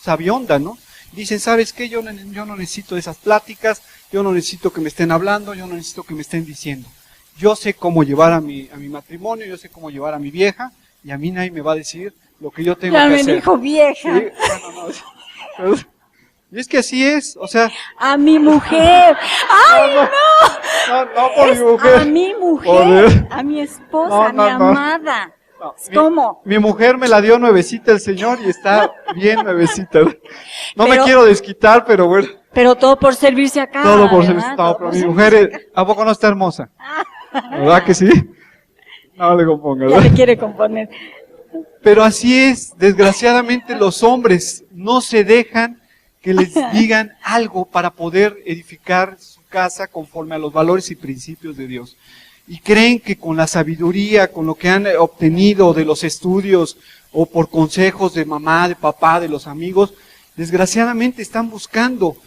[SPEAKER 1] sabionda, ¿no? Dicen, ¿sabes qué? Yo no necesito esas pláticas, yo no necesito que me estén hablando, yo no necesito que me estén diciendo. Yo sé cómo llevar a mi matrimonio, yo sé cómo llevar a mi vieja, y a mí nadie me va a decir lo que yo tengo que hacer.
[SPEAKER 2] Ya me dijo vieja.
[SPEAKER 1] ¿Sí? No. Y es que así es, o sea...
[SPEAKER 2] A mi mujer. ¡Ay, no!
[SPEAKER 1] No por mi mujer.
[SPEAKER 2] A mi mujer, a mi esposa, a mi amada.
[SPEAKER 1] No,
[SPEAKER 2] ¿Cómo?
[SPEAKER 1] Mi mujer me la dio nuevecita el Señor y está bien nuevecita. No me
[SPEAKER 2] Pero,
[SPEAKER 1] quiero desquitar, pero bueno.
[SPEAKER 2] Pero todo por servirse acá.
[SPEAKER 1] Todo por
[SPEAKER 2] ¿verdad?
[SPEAKER 1] ser.
[SPEAKER 2] Todo
[SPEAKER 1] No, pero
[SPEAKER 2] por
[SPEAKER 1] mi mujer, ¿a poco no está hermosa? ¿Verdad que sí? No le componga,
[SPEAKER 2] Ya
[SPEAKER 1] ¿verdad?
[SPEAKER 2] le quiere componer.
[SPEAKER 1] Pero así es, desgraciadamente los hombres no se dejan que les digan algo para poder edificar su casa conforme a los valores y principios de Dios. Y creen que con la sabiduría, con lo que han obtenido de los estudios o por consejos de mamá, de papá, de los amigos, desgraciadamente están buscando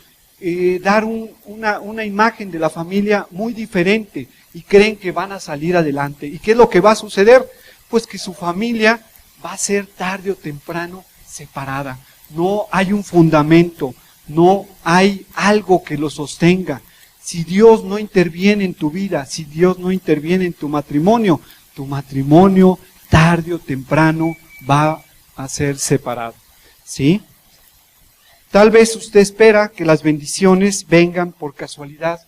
[SPEAKER 1] dar una imagen de la familia muy diferente y creen que van a salir adelante. ¿Y qué es lo que va a suceder? Pues que su familia va a ser tarde o temprano separada. No hay un fundamento, no hay algo que lo sostenga. Si Dios no interviene en tu vida, si Dios no interviene en tu matrimonio tarde o temprano va a ser separado. ¿Sí? Tal vez usted espera que las bendiciones vengan por casualidad,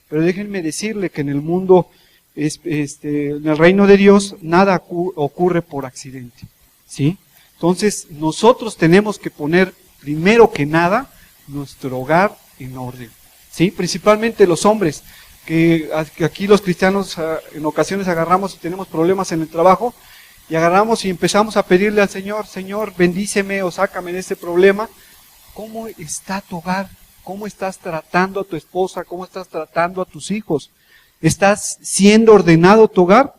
[SPEAKER 1] pero déjenme decirle que en el mundo, en el reino de Dios, nada ocurre por accidente. ¿Sí? Entonces, nosotros tenemos que poner, primero que nada, nuestro hogar en orden. ¿Sí? Principalmente los hombres, que aquí los cristianos en ocasiones agarramos y tenemos problemas en el trabajo, y agarramos y empezamos a pedirle al Señor, Señor, bendíceme o sácame de este problema. ¿Cómo está tu hogar? ¿Cómo estás tratando a tu esposa? ¿Cómo estás tratando a tus hijos? ¿Estás siendo ordenado tu hogar?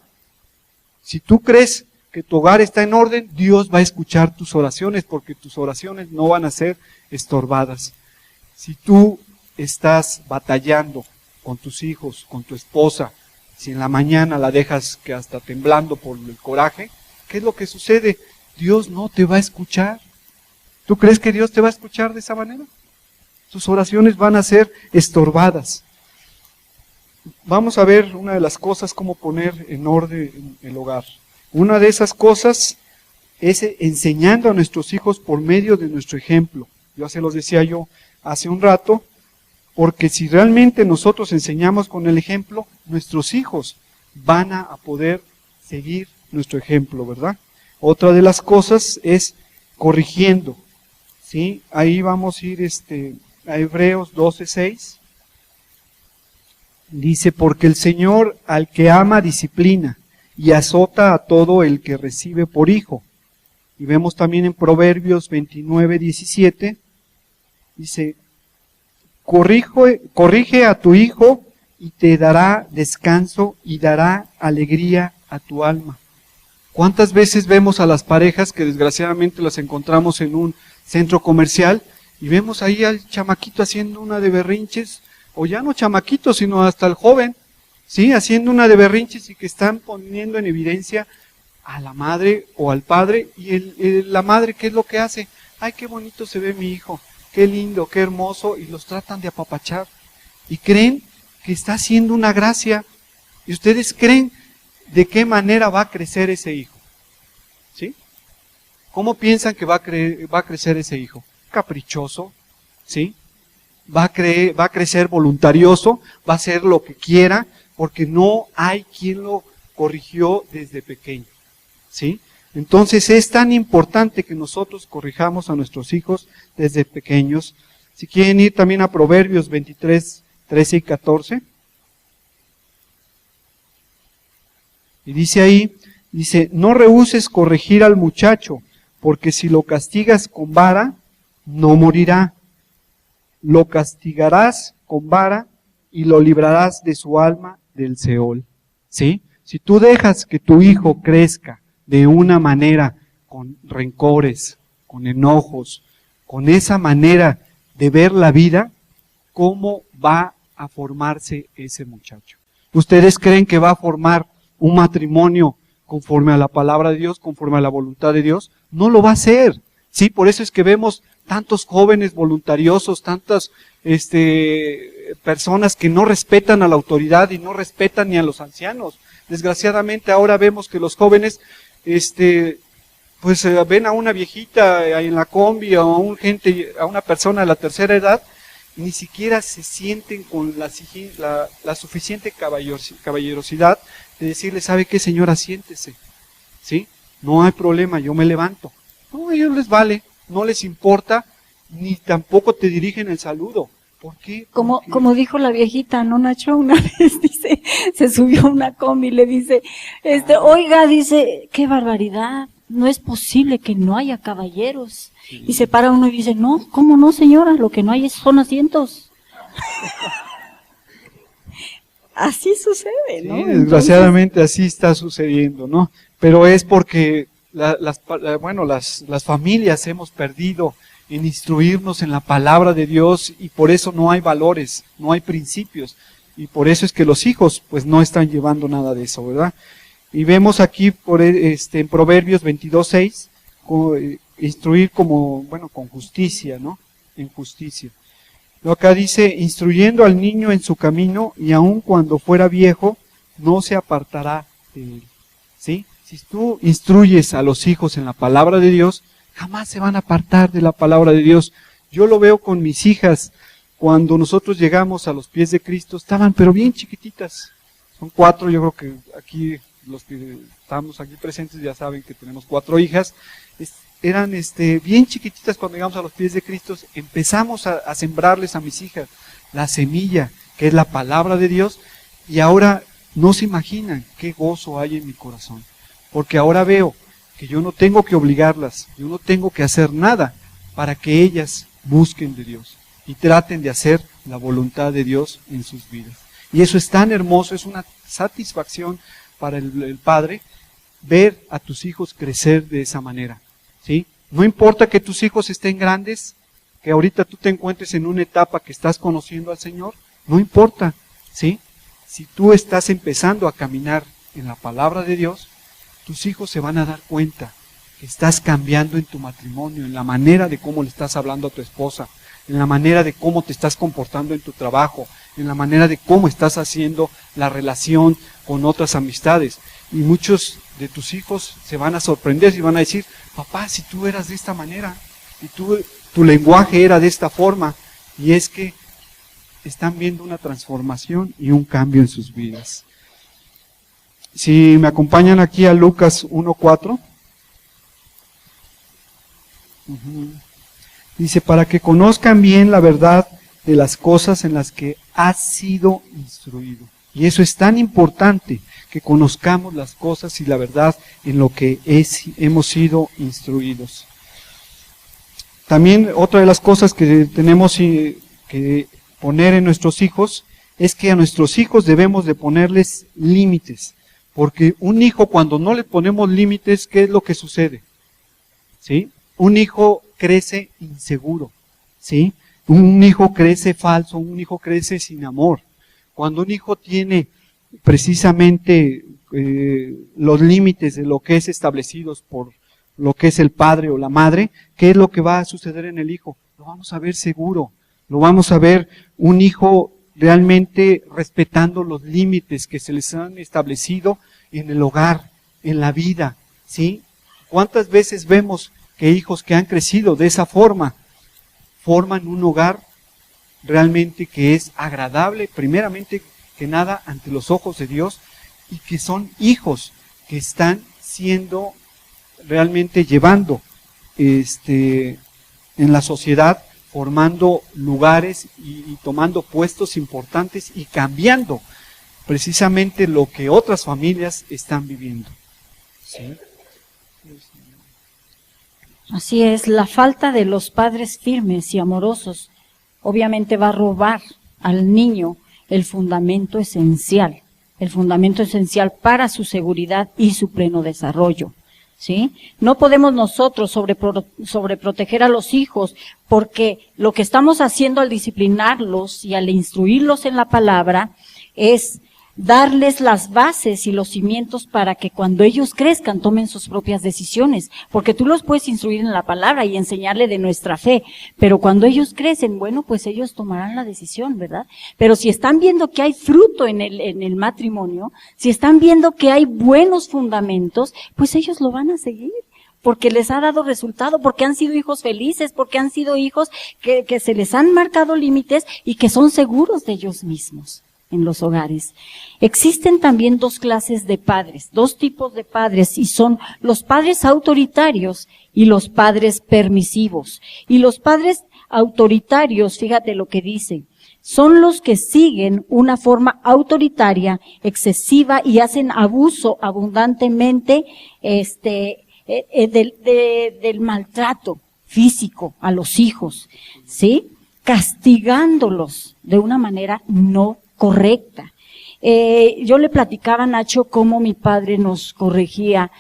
[SPEAKER 1] Si tú crees que tu hogar está en orden, Dios va a escuchar tus oraciones, porque tus oraciones no van a ser estorbadas. Si tú estás batallando con tus hijos, con tu esposa, si en la mañana la dejas que hasta temblando por el coraje, ¿qué es lo que sucede? Dios no te va a escuchar. ¿Tú crees que Dios te va a escuchar de esa manera? Tus oraciones van a ser estorbadas. Vamos a ver una de las cosas, cómo poner en orden el hogar. Una de esas cosas es enseñando a nuestros hijos por medio de nuestro ejemplo. Ya se los decía yo hace un rato, porque si realmente nosotros enseñamos con el ejemplo, nuestros hijos van a poder seguir nuestro ejemplo, ¿verdad? Otra de las cosas es corrigiendo, ¿sí? Ahí vamos a ir a Hebreos 12:6. Dice, porque el Señor al que ama disciplina y azota a todo el que recibe por hijo. Y vemos también en Proverbios 29:17, dice, corrige a tu hijo y te dará descanso y dará alegría a tu alma. ¿Cuántas veces vemos a las parejas que desgraciadamente las encontramos en un centro comercial y vemos ahí al chamaquito haciendo una de berrinches, o ya no chamaquito, sino hasta el joven, ¿sí? Haciendo una de berrinches y que están poniendo en evidencia a la madre o al padre, y la madre, ¿qué es lo que hace? Ay, qué bonito se ve mi hijo, qué lindo, qué hermoso, y los tratan de apapachar, y creen que está haciendo una gracia, y ustedes creen de qué manera va a crecer ese hijo, ¿sí? ¿Cómo piensan que va a crecer ese hijo? Caprichoso, ¿sí? Va a crecer voluntarioso, va a hacer lo que quiera, porque no hay quien lo corrigió desde pequeño, ¿sí? Entonces es tan importante que nosotros corrijamos a nuestros hijos desde pequeños. Si quieren ir también a Proverbios 23:13 y 14. Y dice ahí, no rehúses corregir al muchacho, porque si lo castigas con vara, no morirá. Lo castigarás con vara y lo librarás de su alma del Seol. ¿Sí? Si tú dejas que tu hijo crezca de una manera con rencores, con enojos, con esa manera de ver la vida, ¿cómo va a formarse ese muchacho? ¿Ustedes creen que va a formar un matrimonio conforme a la palabra de Dios, conforme a la voluntad de Dios? No lo va a hacer. Sí, por eso es que vemos tantos jóvenes voluntariosos, tantas personas que no respetan a la autoridad y no respetan ni a los ancianos. Desgraciadamente ahora vemos que los jóvenes ven a una viejita en la combi o a una persona de la tercera edad, y ni siquiera se sienten con la suficiente caballerosidad de decirle, ¿sabe qué, señora? Siéntese, ¿sí? No hay problema, yo me levanto. No, a ellos les vale, no les importa, ni tampoco te dirigen el saludo. ¿Por qué?
[SPEAKER 2] Como dijo la viejita, ¿no, Nacho? Una vez dice, se subió a una combi y le dice, oiga, dice, qué barbaridad, no es posible que no haya caballeros. Sí. Y se para uno y dice, no, ¿cómo no, señora? Lo que no hay son asientos. Así sucede, ¿no?
[SPEAKER 1] Sí, desgraciadamente así está sucediendo, ¿no? Pero es porque las familias hemos perdido en instruirnos en la palabra de Dios, y por eso no hay valores, no hay principios, y por eso es que los hijos pues no están llevando nada de eso, ¿verdad? Y vemos aquí en Proverbios 22:6, instruir con justicia, ¿no? En justicia. Acá dice, instruyendo al niño en su camino, y aun cuando fuera viejo, no se apartará de él. ¿Sí? Si tú instruyes a los hijos en la palabra de Dios, jamás se van a apartar de la palabra de Dios. Yo lo veo con mis hijas. Cuando nosotros llegamos a los pies de Cristo, estaban pero bien chiquititas. Son 4, yo creo que aquí los que estamos aquí presentes ya saben que tenemos 4 hijas. Eran bien chiquititas cuando llegamos a los pies de Cristo. Empezamos a sembrarles a mis hijas la semilla, que es la palabra de Dios, y ahora no se imaginan qué gozo hay en mi corazón, porque ahora veo que yo no tengo que obligarlas, yo no tengo que hacer nada para que ellas busquen de Dios y traten de hacer la voluntad de Dios en sus vidas. Y eso es tan hermoso, es una satisfacción para el padre ver a tus hijos crecer de esa manera, ¿sí? No importa que tus hijos estén grandes, que ahorita tú te encuentres en una etapa que estás conociendo al Señor, no importa, ¿sí? Si tú estás empezando a caminar en la palabra de Dios, tus hijos se van a dar cuenta que estás cambiando en tu matrimonio, en la manera de cómo le estás hablando a tu esposa, en la manera de cómo te estás comportando en tu trabajo, en la manera de cómo estás haciendo la relación con otras amistades. Y muchos de tus hijos se van a sorprender y van a decir, papá, si tú eras de esta manera, y tu lenguaje era de esta forma, y es que están viendo una transformación y un cambio en sus vidas. Si me acompañan aquí a Lucas 1:4. Dice, para que conozcan bien la verdad de las cosas en las que has sido instruido. Y eso es tan importante, que conozcamos las cosas y la verdad en lo que hemos sido instruidos. También otra de las cosas que tenemos que poner en nuestros hijos es que a nuestros hijos debemos de ponerles límites. Porque un hijo, cuando no le ponemos límites, ¿qué es lo que sucede? ¿Sí? Un hijo crece inseguro, ¿sí? Un hijo crece falso, un hijo crece sin amor. Cuando un hijo tiene precisamente los límites de lo que es establecidos por lo que es el padre o la madre, ¿qué es lo que va a suceder en el hijo? Lo vamos a ver seguro, lo vamos a ver un hijo realmente respetando los límites que se les han establecido en el hogar, en la vida, ¿sí? ¿Cuántas veces vemos que hijos que han crecido de esa forma forman un hogar realmente que es agradable, primeramente que nada ante los ojos de Dios, y que son hijos que están siendo realmente llevando en la sociedad, formando lugares y tomando puestos importantes y cambiando precisamente lo que otras familias están viviendo. ¿Sí?
[SPEAKER 2] Así es, la falta de los padres firmes y amorosos obviamente va a robar al niño el fundamento esencial para su seguridad y su pleno desarrollo. ¿Sí? No podemos nosotros sobreproteger a los hijos, porque lo que estamos haciendo al disciplinarlos y al instruirlos en la palabra es darles las bases y los cimientos para que cuando ellos crezcan tomen sus propias decisiones, porque tú los puedes instruir en la palabra y enseñarle de nuestra fe, pero cuando ellos crecen, bueno, pues ellos tomarán la decisión, ¿verdad? Pero si están viendo que hay fruto en el matrimonio, si están viendo que hay buenos fundamentos, pues ellos lo van a seguir, porque les ha dado resultado, porque han sido hijos felices, porque han sido hijos que se les han marcado límites y que son seguros de ellos mismos en los hogares. Existen también dos clases de padres, dos tipos de padres, y son los padres autoritarios y los padres permisivos. Y los padres autoritarios, fíjate lo que dice, son los que siguen una forma autoritaria, excesiva, y hacen abuso abundantemente del maltrato físico a los hijos, ¿sí? Castigándolos de una manera no correcta. Yo le platicaba a Nacho cómo mi padre nos corregía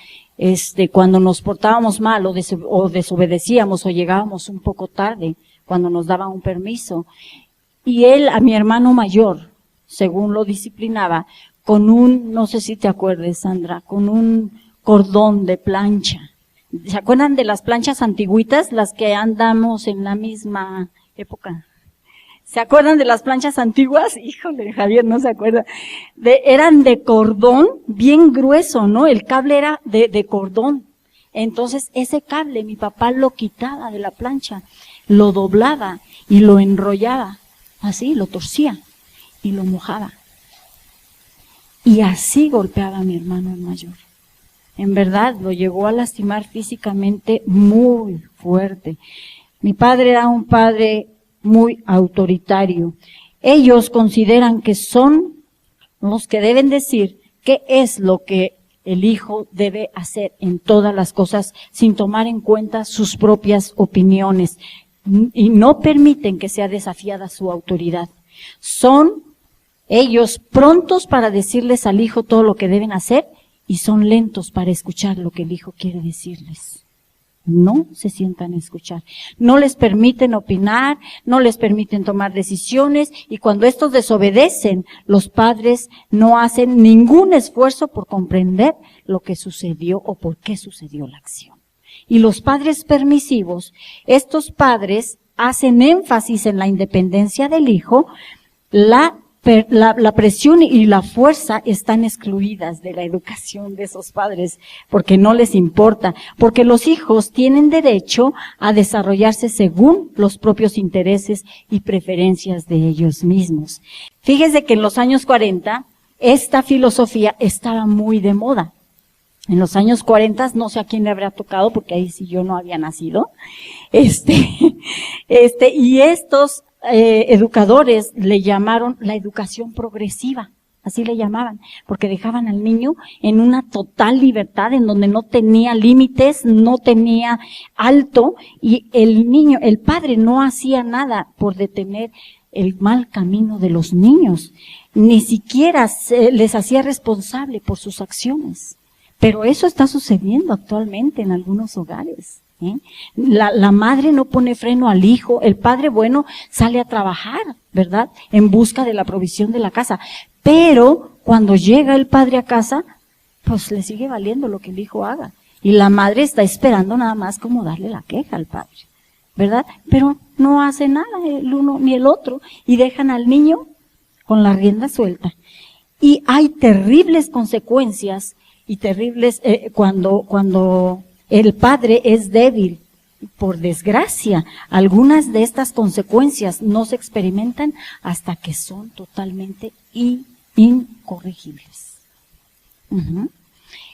[SPEAKER 2] cuando nos portábamos mal o desobedecíamos o llegábamos un poco tarde, cuando nos daba un permiso. Y él a mi hermano mayor, según lo disciplinaba, con no sé si te acuerdas, Sandra, con un cordón de plancha. ¿Se acuerdan de las planchas antigüitas, las que andamos en la misma época? ¿Se acuerdan de las planchas antiguas? Híjole, Javier no se acuerda. Eran de cordón bien grueso, ¿no? El cable era de cordón. Entonces, ese cable mi papá lo quitaba de la plancha, lo doblaba y lo enrollaba, así, lo torcía y lo mojaba. Y así golpeaba a mi hermano el mayor. En verdad, lo llegó a lastimar físicamente muy fuerte. Mi padre era un padre muy autoritario. Ellos consideran que son los que deben decir qué es lo que el hijo debe hacer en todas las cosas, sin tomar en cuenta sus propias opiniones, y no permiten que sea desafiada su autoridad. Son ellos prontos para decirles al hijo todo lo que deben hacer y son lentos para escuchar lo que el hijo quiere decirles. No se sientan a escuchar, no les permiten opinar, no les permiten tomar decisiones, y cuando estos desobedecen, los padres no hacen ningún esfuerzo por comprender lo que sucedió o por qué sucedió la acción. Y los padres permisivos, estos padres hacen énfasis en la independencia del hijo, la la presión y la fuerza están excluidas de la educación de esos padres, porque no les importa, porque los hijos tienen derecho a desarrollarse según los propios intereses y preferencias de ellos mismos. Fíjese que en los años 40, esta filosofía estaba muy de moda. En los años 40, no sé a quién le habrá tocado, porque ahí sí yo no había nacido, y estos educadores le llamaron la educación progresiva, así le llamaban, porque dejaban al niño en una total libertad, en donde no tenía límites, no tenía alto, y el niño, el padre no hacía nada por detener el mal camino de los niños, ni siquiera les hacía responsable por sus acciones. Pero eso está sucediendo actualmente en algunos hogares. La madre no pone freno al hijo, el padre, bueno, sale a trabajar, ¿verdad? En busca de la provisión de la casa. Pero cuando llega el padre a casa, pues le sigue valiendo lo que el hijo haga. Y la madre está esperando nada más como darle la queja al padre, ¿verdad? Pero no hace nada el uno ni el otro y dejan al niño con la rienda suelta. Y hay terribles consecuencias y terribles cuando el padre es débil. Por desgracia, algunas de estas consecuencias no se experimentan hasta que son totalmente incorregibles.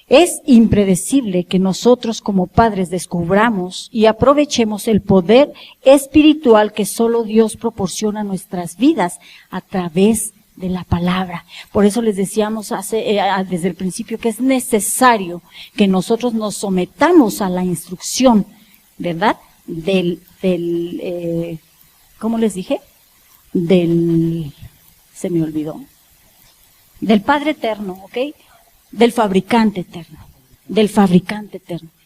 [SPEAKER 2] Es impredecible que nosotros como padres descubramos y aprovechemos el poder espiritual que solo Dios proporciona a nuestras vidas a través de la palabra. Por eso les decíamos desde el principio que es necesario que nosotros nos sometamos a la instrucción, ¿verdad? ¿Cómo les dije? Se me olvidó. Del Padre Eterno, ¿ok? Del fabricante eterno.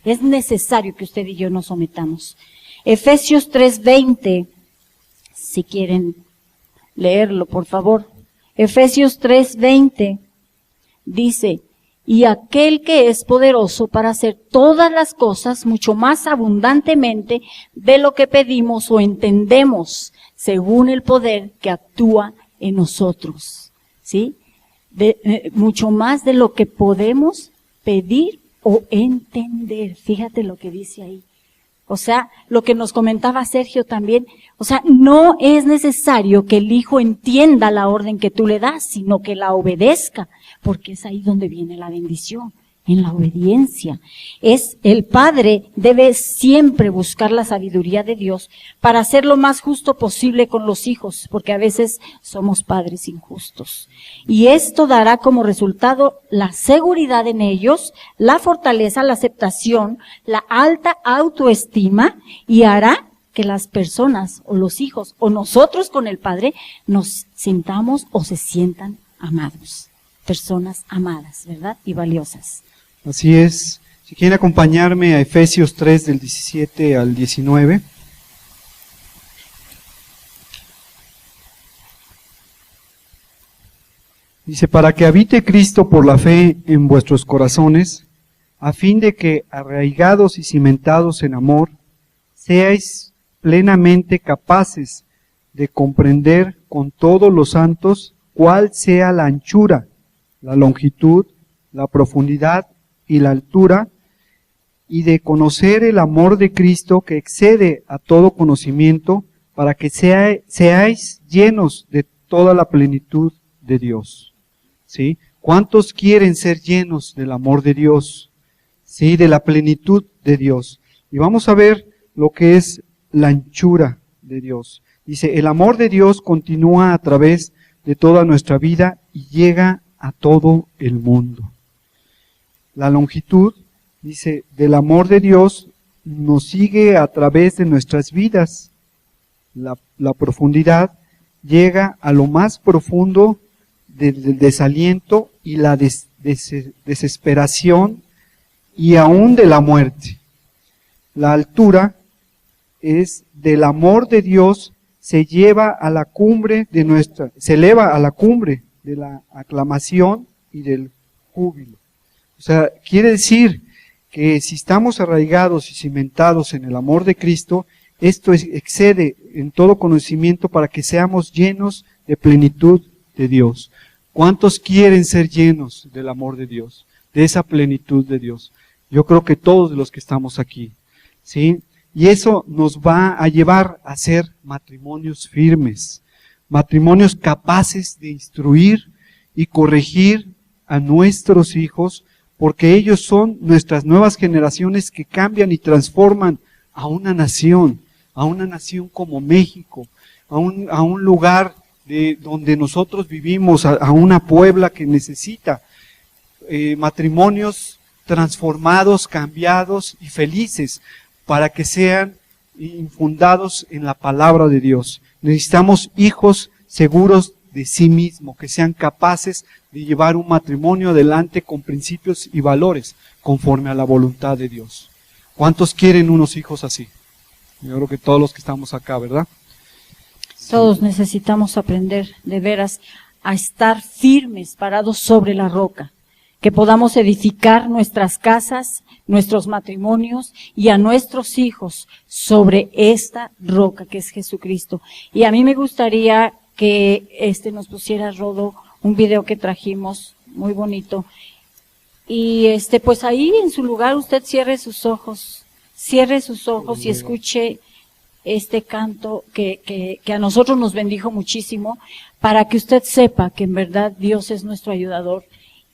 [SPEAKER 2] Es necesario que usted y yo nos sometamos. Efesios 3:20, si quieren leerlo, por favor. Efesios 3:20 dice, y aquel que es poderoso para hacer todas las cosas mucho más abundantemente de lo que pedimos o entendemos, según el poder que actúa en nosotros. ¿Sí? Mucho más de lo que podemos pedir o entender. Fíjate lo que dice ahí. O sea, lo que nos comentaba Sergio también, o sea, no es necesario que el hijo entienda la orden que tú le das, sino que la obedezca, porque es ahí donde viene la bendición, en la obediencia. El padre debe siempre buscar la sabiduría de Dios para ser lo más justo posible con los hijos, porque a veces somos padres injustos. Y esto dará como resultado la seguridad en ellos, la fortaleza, la aceptación, la alta autoestima, y hará que las personas o los hijos o nosotros con el padre nos sintamos o se sientan amados. Personas amadas, ¿verdad? Y valiosas.
[SPEAKER 1] Así es. Si quieren acompañarme a Efesios 3 del 17 al 19. Dice, para que habite Cristo por la fe en vuestros corazones, a fin de que, arraigados y cimentados en amor, seáis plenamente capaces de comprender con todos los santos cuál sea la anchura, la longitud, la profundidad y la altura, y de conocer el amor de Cristo que excede a todo conocimiento, para que seáis llenos de toda la plenitud de Dios. ¿Sí? ¿Cuántos quieren ser llenos del amor de Dios? ¿Sí? De la plenitud de Dios. Y vamos a ver lo que es la anchura de Dios. Dice, el amor de Dios continúa a través de toda nuestra vida y llega a todo el mundo. La longitud, dice, del amor de Dios nos sigue a través de nuestras vidas. La profundidad llega a lo más profundo del desaliento y la desesperación y aún de la muerte. La altura es del amor de Dios, se eleva a la cumbre de la aclamación y del júbilo. O sea, quiere decir que si estamos arraigados y cimentados en el amor de Cristo, esto excede en todo conocimiento para que seamos llenos de plenitud de Dios? ¿Cuántos quieren ser llenos del amor de Dios, de esa plenitud de Dios? Yo creo que todos los que estamos aquí, ¿sí? Y eso nos va a llevar a ser matrimonios firmes, matrimonios capaces de instruir y corregir a nuestros hijos, porque ellos son nuestras nuevas generaciones que cambian y transforman a una nación como México, a un lugar donde nosotros vivimos, a una Puebla que necesita matrimonios transformados, cambiados y felices para que sean infundados en la palabra de Dios. Necesitamos hijos seguros de sí mismos, que sean capaces de llevar un matrimonio adelante con principios y valores conforme a la voluntad de Dios. ¿Cuántos quieren unos hijos así? Yo creo que todos los que estamos acá, ¿verdad?
[SPEAKER 2] Todos necesitamos aprender de veras a estar firmes, parados sobre la roca, que podamos edificar nuestras casas, nuestros matrimonios y a nuestros hijos sobre esta roca que es Jesucristo. Y a mí me gustaría que nos pusiera, Rodo, un video que trajimos muy bonito. Y pues ahí en su lugar usted cierre sus ojos y escuche este canto que a nosotros nos bendijo muchísimo, para que usted sepa que en verdad Dios es nuestro ayudador.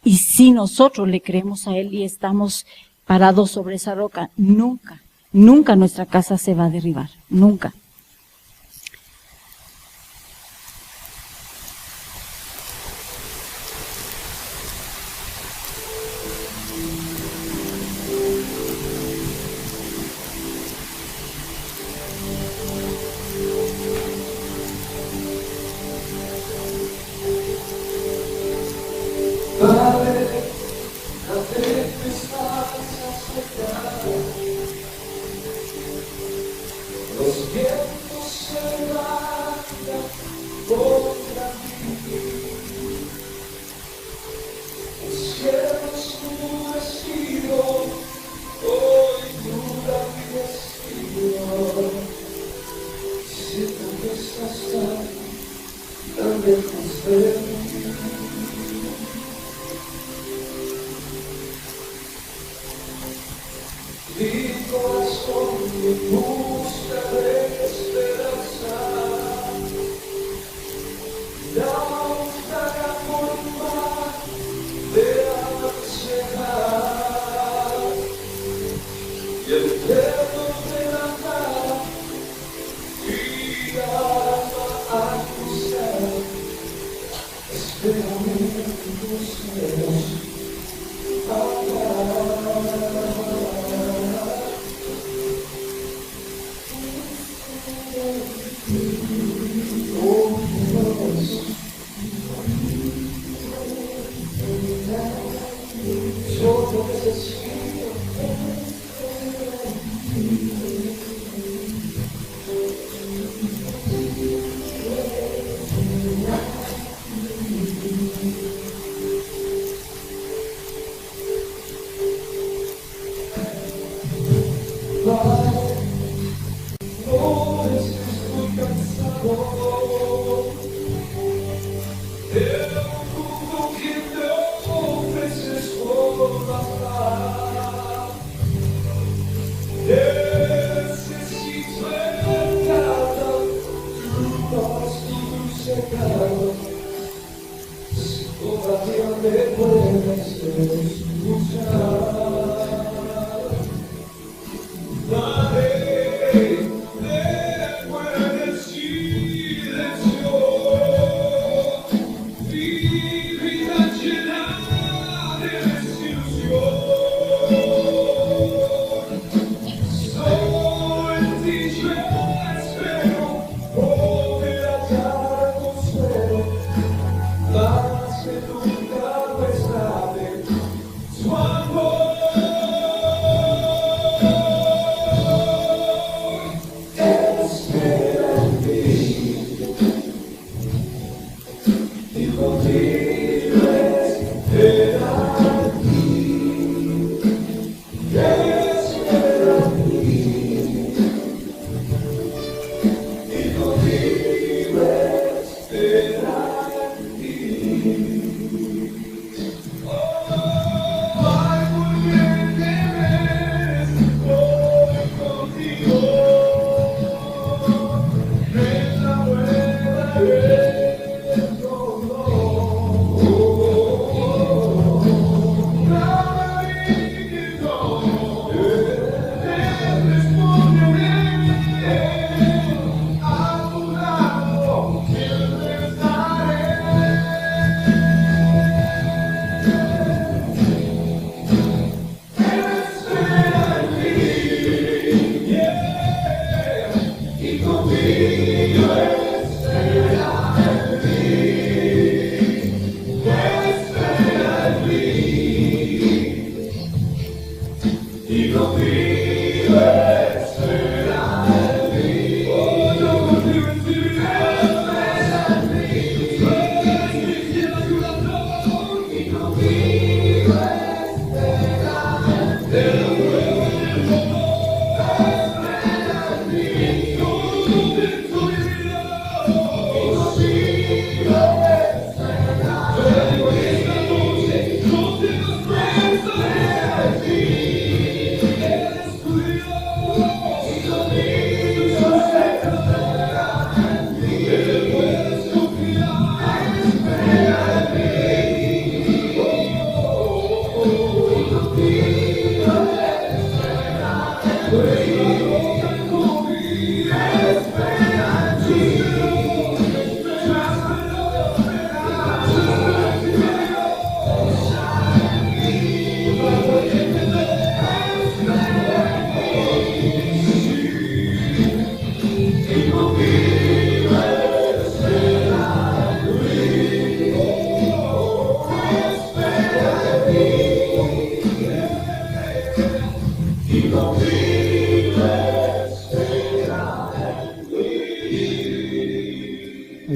[SPEAKER 2] Y si nosotros le creemos a Él y estamos parados sobre esa roca, nunca nuestra casa se va a derribar, nunca.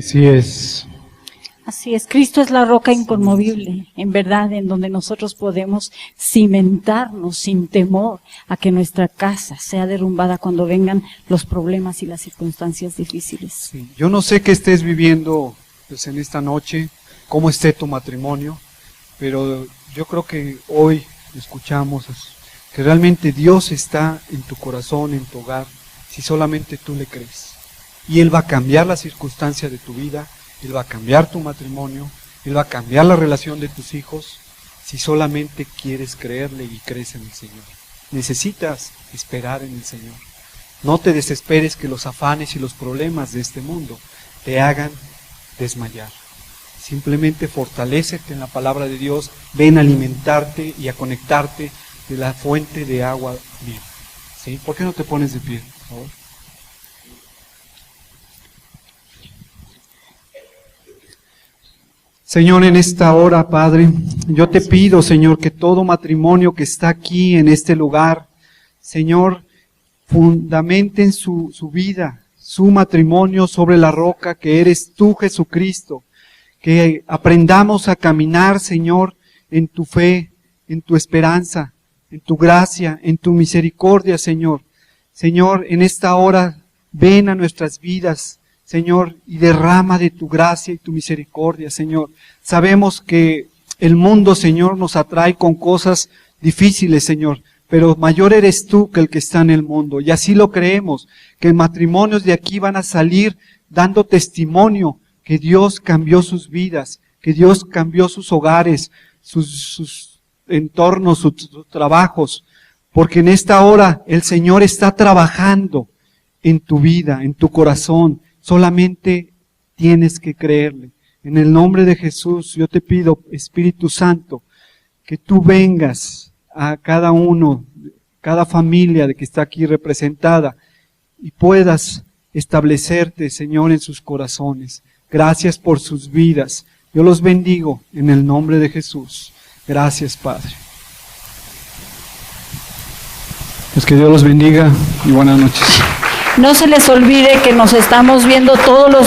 [SPEAKER 1] Así es.
[SPEAKER 2] Así es, Cristo es la roca inconmovible, en verdad, en donde nosotros podemos cimentarnos sin temor a que nuestra casa sea derrumbada cuando vengan los problemas y las circunstancias difíciles.
[SPEAKER 1] Sí. Yo no sé qué estés viviendo pues, en esta noche, cómo esté tu matrimonio, pero yo creo que hoy escuchamos que realmente Dios está en tu corazón, en tu hogar, si solamente tú le crees. Y Él va a cambiar la circunstancia de tu vida, Él va a cambiar tu matrimonio, Él va a cambiar la relación de tus hijos, si solamente quieres creerle y crees en el Señor. Necesitas esperar en el Señor. No te desesperes que los afanes y los problemas de este mundo te hagan desmayar. Simplemente fortalécete en la palabra de Dios, ven a alimentarte y a conectarte de la fuente de agua viva. ¿Sí? ¿Por qué no te pones de pie, por favor? Señor, en esta hora, Padre, yo te pido, Señor, que todo matrimonio que está aquí en este lugar, Señor, fundamenten su vida, su matrimonio sobre la roca que eres tú, Jesucristo. Que aprendamos a caminar, Señor, en tu fe, en tu esperanza, en tu gracia, en tu misericordia, Señor. Señor, en esta hora, ven a nuestras vidas, Señor, y derrama de tu gracia y tu misericordia, Señor. Sabemos que el mundo, Señor, nos atrae con cosas difíciles, Señor, pero mayor eres tú que el que está en el mundo. Y así lo creemos, que matrimonios de aquí van a salir dando testimonio que Dios cambió sus vidas, que Dios cambió sus hogares, sus entornos, sus trabajos, porque en esta hora el Señor está trabajando en tu vida, en tu corazón. Solamente tienes que creerle. En el nombre de Jesús, yo te pido, Espíritu Santo, que tú vengas a cada uno, cada familia de que está aquí representada, y puedas establecerte, Señor, en sus corazones. Gracias por sus vidas. Yo los bendigo en el nombre de Jesús. Gracias, Padre. Pues que Dios los bendiga y buenas noches.
[SPEAKER 2] No se les olvide que nos estamos viendo todos los